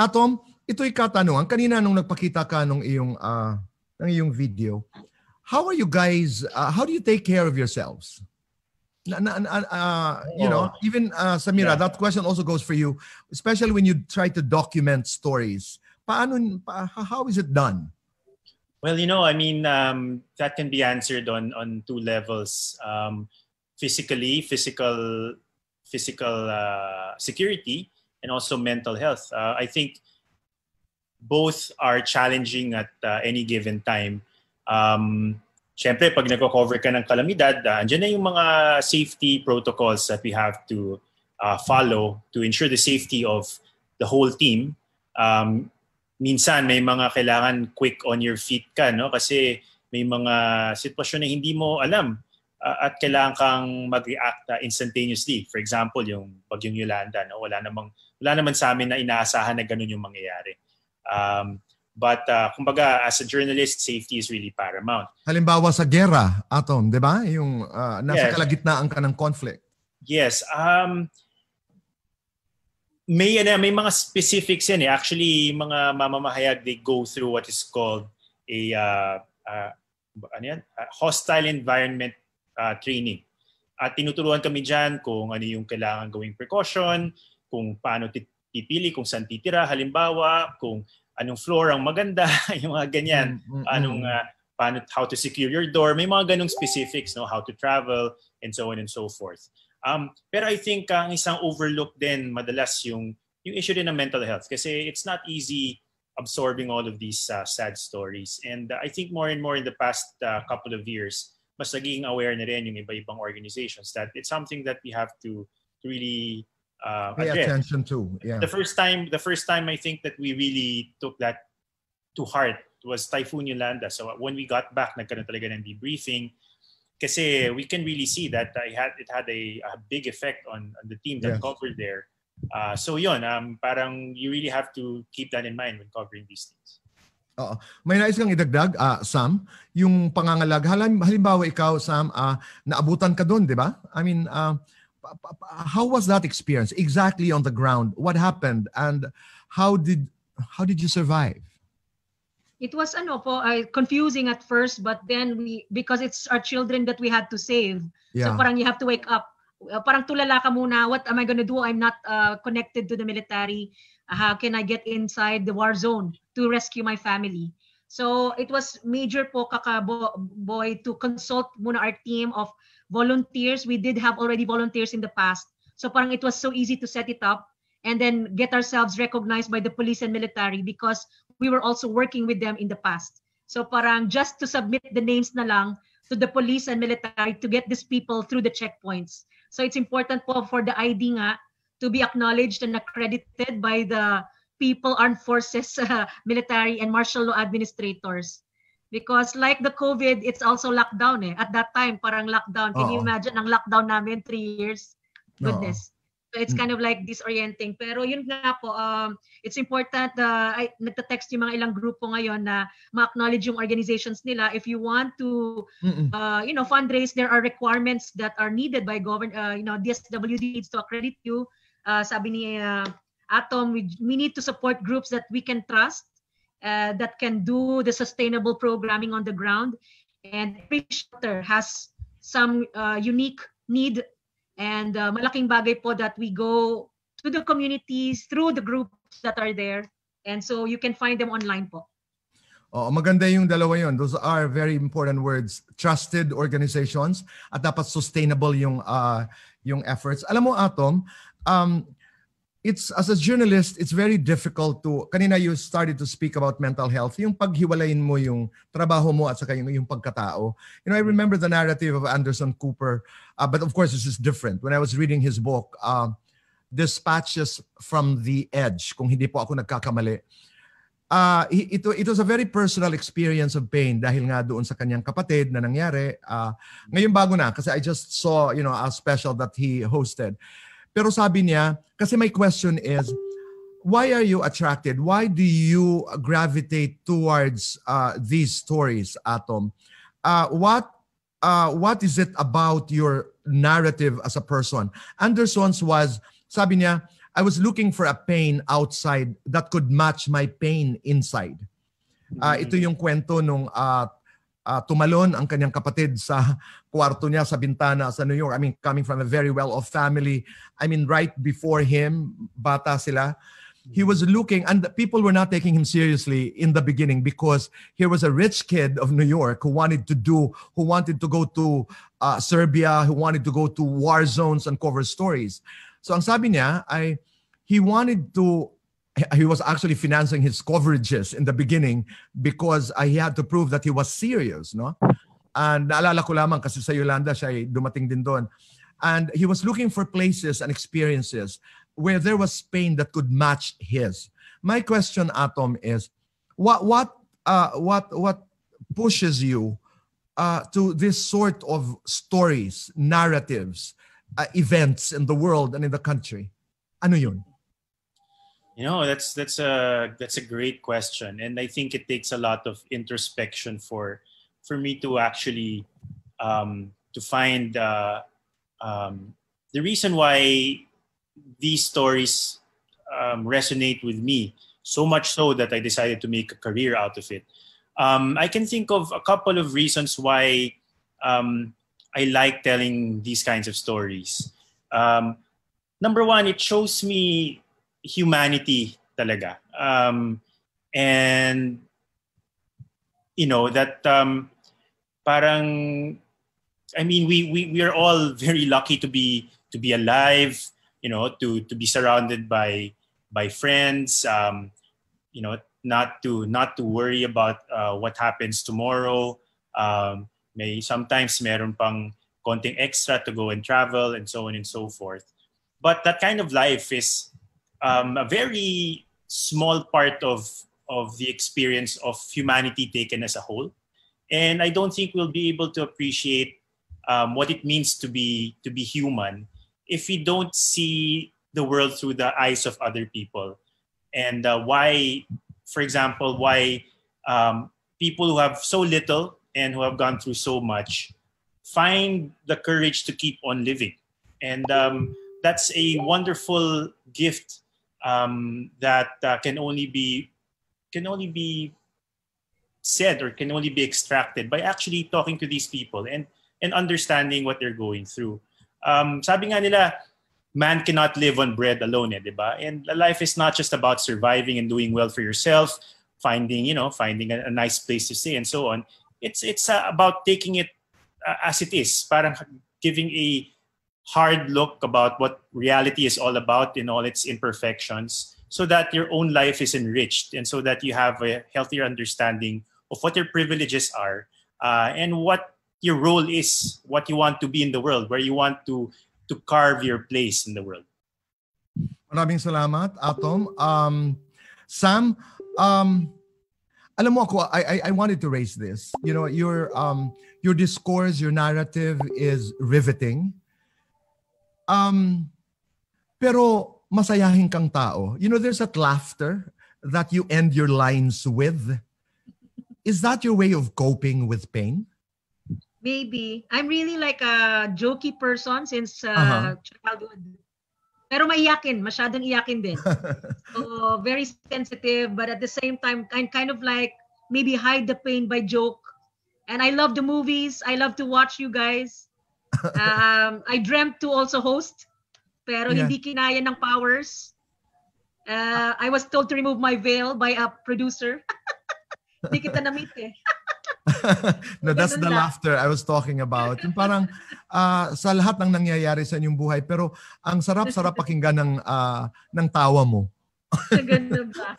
Atom, ito'y katanungan. Kanina nung nagpakita ka ng iyong video, how are you guys, how do you take care of yourselves? Even Samira, that question also goes for you, especially when you try to document stories. How is it done? Well, that can be answered on 2 levels. Physical security, and also mental health. I think both are challenging at any given time. Siyempre, pag nagko-cover ka ng kalamidad, andyan na yung mga safety protocols that we have to follow to ensure the safety of the whole team. Minsan, may mga kailangan quick on your feet ka, no? Kasi may mga sitwasyon na hindi mo alam at kailangan kang mag-react instantaneously. For example, yung Bagyong Yolanda, no? Wala naman sa amin na inaasahan na ganun yung mangyayari. But kumbaga, as a journalist, safety is really paramount. Halimbawa sa gera, Atom, di ba? Yung nasa kalagitnaan ka ng conflict. Yes. May mga specifics yan eh. Actually, mga mamamahayag, they go through what is called a hostile environment training. At tinuturuan kami dyan kung ano yung kailangan gawing precaution, kung paano pipili, kung saan titira, halimbawa, kung anong floor ang maganda, yung mga ganyan, how to secure your door, may mga ganong specifics, no, how to travel, and so on and so forth. Pero I think ang isang overlook din madalas yung issue din ng mental health kasi it's not easy absorbing all of these sad stories. And I think more and more in the past couple of years, mas naging aware na rin yung iba-ibang organizations that it's something that we have to really pay attention to. Yeah. The first time I think that we really took that to heart was Typhoon Yolanda. So when we got back, nagkaroon talaga ng debriefing kasi we can really see that it had a big effect on the team that covered there. So yun, parang you really have to keep that in mind when covering these things. May nais kang idagdag, Sam, yung pangangalag. Halimbawa ikaw, Sam, naabutan ka doon, di ba? I mean, how was that experience exactly on the ground? What happened and how did you survive? It was confusing at first, but then because it's our children that we had to save. So parang you have to wake up. Parang tulala ka muna, what am I going to do? I'm not connected to the military. How can I get inside the war zone to rescue my family? So it was major po, Kakaboy, to consult muna our team of volunteers. We did have already volunteers in the past. So parang it was so easy to set it up and then get ourselves recognized by the police and military because we were also working with them in the past. So parang just to submit the names na lang to the police and military to get these people through the checkpoints. So it's important po for the ID nga to be acknowledged and accredited by the people, armed forces, military, and martial law administrators. Because like the COVID, it's also lockdown eh. At that time, parang lockdown. Can you imagine ang lockdown namin 3 years? Goodness. So it's kind of like disorienting. Pero yun nga po, it's important, nagta-text yung mga ilang grupo ngayon na ma-acknowledge yung organizations nila. If you want to, fundraise, there are requirements that are needed by government. DSWD needs to accredit you. Sabi ni Atom, we need to support groups that we can trust, that can do the sustainable programming on the ground. And every shelter has some unique need. And malaking bagay po that we go to the communities through the groups that are there. And so you can find them online po. Oh, maganda yung dalawa yun. Those are very important words. Trusted organizations at dapat sustainable yung efforts. Alam mo, Atom, it's as a journalist, it's very difficult to, kanina you started to speak about mental health, yung paghiwalayin mo yung trabaho mo at saka yung pagkatao. I remember the narrative of Anderson Cooper, but of course this is different. When I was reading his book, Dispatches from the Edge, kung hindi po ako nagkakamali, it was a very personal experience of pain dahil nga doon sa kanyang kapatid na nangyari. Ngayon bago na, kasi I just saw, a special that he hosted. Pero sabi niya, kasi my question is, why are you attracted? Why do you gravitate towards these stories, Atom? What is it about your narrative as a person? Anderson's was, sabi niya, I was looking for a pain outside that could match my pain inside. Ito yung kwento nung tumalon ang kanyang kapatid sa kwarto niya sa bintana sa New York. I mean, coming from a very well-off family. I mean, right before him, bata sila. He was looking, and people were not taking him seriously in the beginning because he was a rich kid of New York who wanted to go to Serbia, who wanted to go to war zones and cover stories. So ang sabi niya ay he was actually financing his coverages in the beginning because he had to prove that he was serious, no? And naalala ko lamang kasi sa Yolanda siya ay dumating din doon. And he was looking for places and experiences where there was pain that could match his. My question, Atom, is what pushes you to this sort of stories, narratives, events in the world and in the country? Ano yun? That's a great question, and I think it takes a lot of introspection for me to actually to find the reason why these stories resonate with me so much so that I decided to make a career out of it. I can think of a couple of reasons why I like telling these kinds of stories. Number one, it shows me humanity talaga. And that parang, I mean, we are all very lucky to be alive, to be surrounded by friends, not to worry about what happens tomorrow. Sometimes meron pang konting extra to go and travel and so on and so forth. But that kind of life is a very small part of the experience of humanity taken as a whole. And I don't think we'll be able to appreciate what it means to be human if we don't see the world through the eyes of other people. And why, for example, people who have so little and who have gone through so much find the courage to keep on living. And that's a wonderful gift that can only be said or can only be extracted by actually talking to these people and understanding what they're going through. Sabi nga nila, man cannot live on bread alone, di ba? And life is not just about surviving and doing well for yourself, finding a nice place to stay and so on. It's about taking it as it is, parang giving a hard look about what reality is all about in all its imperfections, so that your own life is enriched and so that you have a healthier understanding of what your privileges are, and what your role is, what you want to be in the world, where you want to carve your place in the world. Maraming salamat, Atom. Sam, alam mo ako, I wanted to raise this. You know, your discourse, your narrative is riveting. Pero masayahin kang tao. You know, there's that laughter that you end your lines with. Is that your way of coping with pain? Maybe. I'm really like a jokey person since childhood. Pero masyadong iyakin din. So, very sensitive, but at the same time, I'm kind of like maybe hide the pain by joke. And I love the movies. I love to watch you guys. I dreamt to also host, pero hindi kinaya ng powers. I was told to remove my veil by a producer. Hindi kita na-meet eh. No, that's the laughter I was talking about. Yung parang sa lahat ng nangyayari sa inyong buhay, pero ang sarap-sarap pakinggan ng tawa mo. Ganun ba?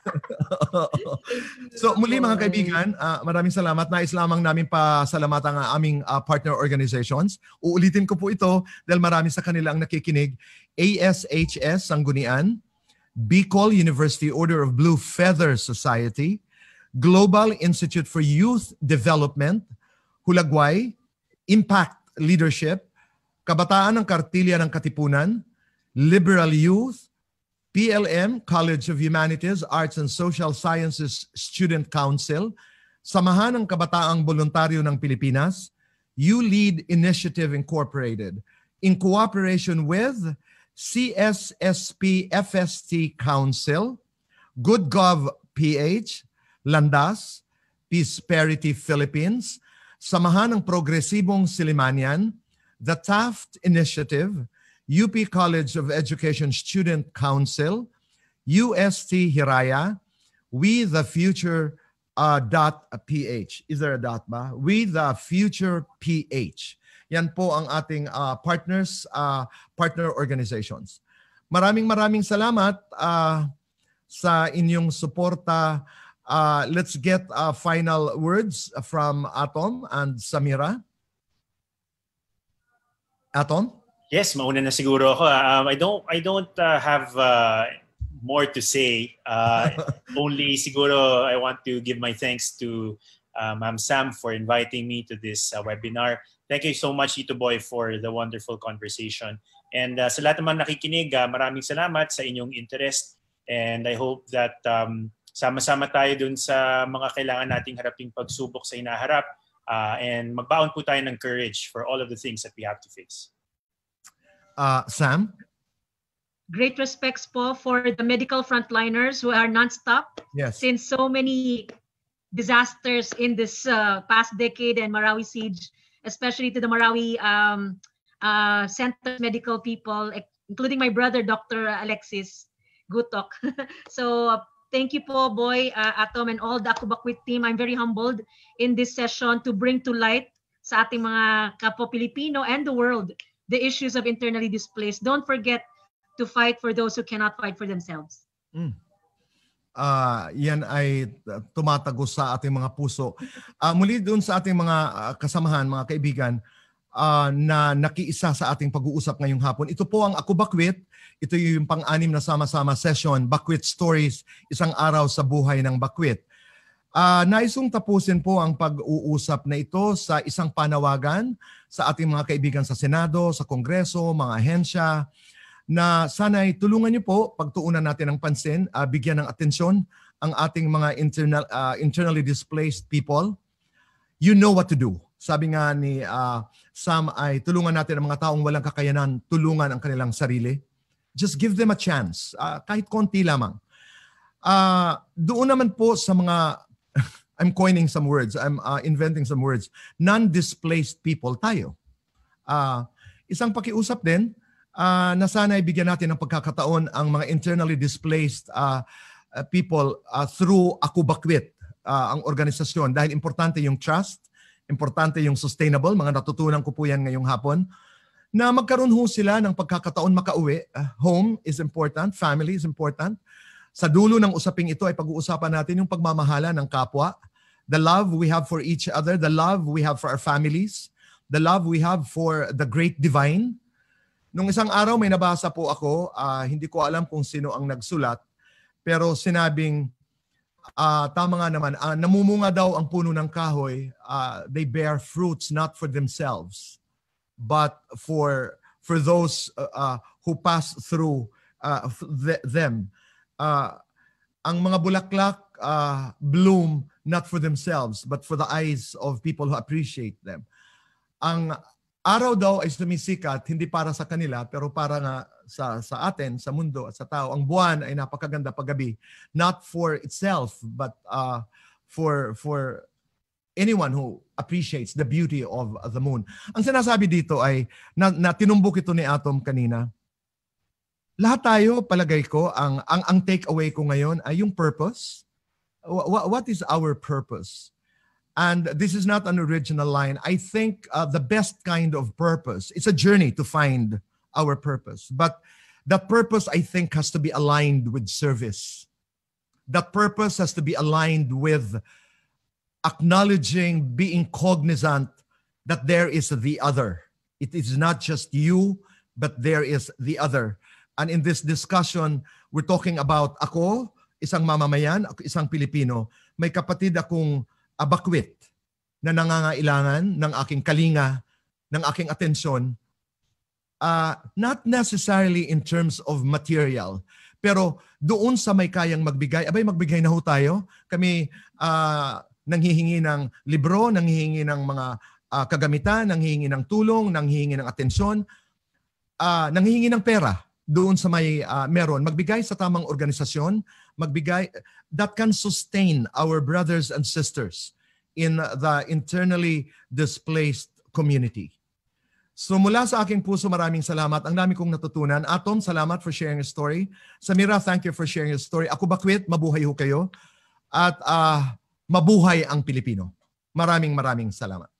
So muli mga kaibigan, maraming salamat. Nais lamang namin pasalamatan ang aming partner organizations. Uulitin ko po ito dahil marami sa kanila ang nakikinig. ASHS Sanggunian, Bicol University Order of Blue Feather Society, Global Institute for Youth Development, Hulagway, Impact Leadership, Kabataan ng Kartilya ng Katipunan, Liberal Youth, PLM, College of Humanities, Arts and Social Sciences Student Council, Samahan ng Kabataang Voluntaryo ng Pilipinas, You Lead Initiative Incorporated, in cooperation with CSSP FST Council, GoodGov PH, Landas, Prosperity Philippines, Samahan ng Progresibong Silimanian, the Taft Initiative, UP College of Education Student Council, UST Hiraya, We the Future .ph. Is there a dot ba? We the Future PH. Yan po ang ating partner organizations. Maraming salamat sa inyong suporta. Let's get final words from Atom and Samira. Atom? Yes, mauna na siguro ako. I don't have more to say. Only siguro I want to give my thanks to Ma'am Sam for inviting me to this webinar. Thank you so much, Tito Boy, for the wonderful conversation. And sa lahat naman nakikinig, maraming salamat sa inyong interest. And I hope that sama-sama tayo dun sa mga kailangan nating haraping pagsubok sa hinaharap. And magbaon po tayo ng courage for all of the things that we have to face. Sam? Great respects po for the medical frontliners who are non-stop. Yes. Since so many disasters in this past decade and Marawi siege, especially to the Marawi Center medical people, including my brother, Dr. Alexis Gutok. So thank you po, Boy, Atom, and all the Ako Bakwit team. I'm very humbled in this session to bring to light sa ating mga kapwa Pilipino and the world the issues of internally displaced. Don't forget to fight for those who cannot fight for themselves. Yan ay tumatagos sa ating mga puso. Muli doon sa ating mga kasamahan, mga kaibigan, na nakiisa sa ating pag-uusap ngayong hapon. Ito po ang Ako Bakwit. Ito yung pang-anim na sama-sama session, Bakwit Stories, isang araw sa buhay ng Bakwit. Naisong tapusin po ang pag-uusap na ito sa isang panawagan sa ating mga kaibigan sa Senado, sa Kongreso, mga ahensya, na sana'y tulungan niyo po, pagtuunan natin ng pansin, bigyan ng atensyon ang ating mga internally displaced people. You know what to do. Sabi nga ni Sam ay tulungan natin ang mga taong walang kakayanan, tulungan ang kanilang sarili. Just give them a chance, kahit konti lamang. Doon naman po sa mga, I'm coining some words, I'm inventing some words, non-displaced people tayo. Isang pakiusap din, na sana ibigyan natin ng pagkakataon ang mga internally displaced people through Ako Bakwit, ang organisasyon. Dahil importante yung trust, importante yung sustainable. Mga natutunan ko po yan ngayong hapon. Na magkaroon ho sila ng pagkakataon makauwi. Home is important, family is important. Sa dulo ng usaping ito ay pag-uusapan natin yung pagmamahala ng kapwa, the love we have for each other, the love we have for our families, the love we have for the great divine. Nung isang araw may nabasa po ako, hindi ko alam kung sino ang nagsulat, pero sinabing, tama nga naman, namumunga daw ang puno ng kahoy, they bear fruits not for themselves, but for those who pass through them. Ang mga bulaklak bloom not for themselves, but for the eyes of people who appreciate them. Ang araw daw ay sumisikat, hindi para sa kanila, pero para nga sa atin, sa mundo at sa tao. Ang buwan ay napakaganda paggabi, not for itself, but for anyone who appreciates the beauty of the moon. Ang sinasabi dito ay, na tinumbok ito ni Atom kanina, lahat tayo, palagay ko, ang take-away ko ngayon ay yung purpose. What is our purpose? And this is not an original line. I think the best kind of purpose, it's a journey to find our purpose. But that purpose, I think, has to be aligned with service. That purpose has to be aligned with acknowledging, being cognizant that there is the other. It is not just you, but there is the other. And in this discussion, we're talking about ako, isang mamamayan, isang Pilipino, may kapatid akong bakwit na nangangailangan ng aking kalinga, ng aking atensyon, not necessarily in terms of material, pero doon sa may kayang magbigay, abay magbigay na ho tayo. Kami nanghihingi ng libro, nanghihingi ng mga kagamitan, nanghihingi ng tulong, nanghihingi ng atensyon, nanghihingi ng pera doon sa may meron. Magbigay sa tamang organisasyon, magbigay that can sustain our brothers and sisters in the internally displaced community. So mula sa aking puso, maraming salamat. Ang dami kong natutunan. Atom, salamat for sharing your story. Samira, thank you for sharing your story. Ako Bakwit, mabuhay ho kayo. At mabuhay ang Pilipino. Maraming salamat.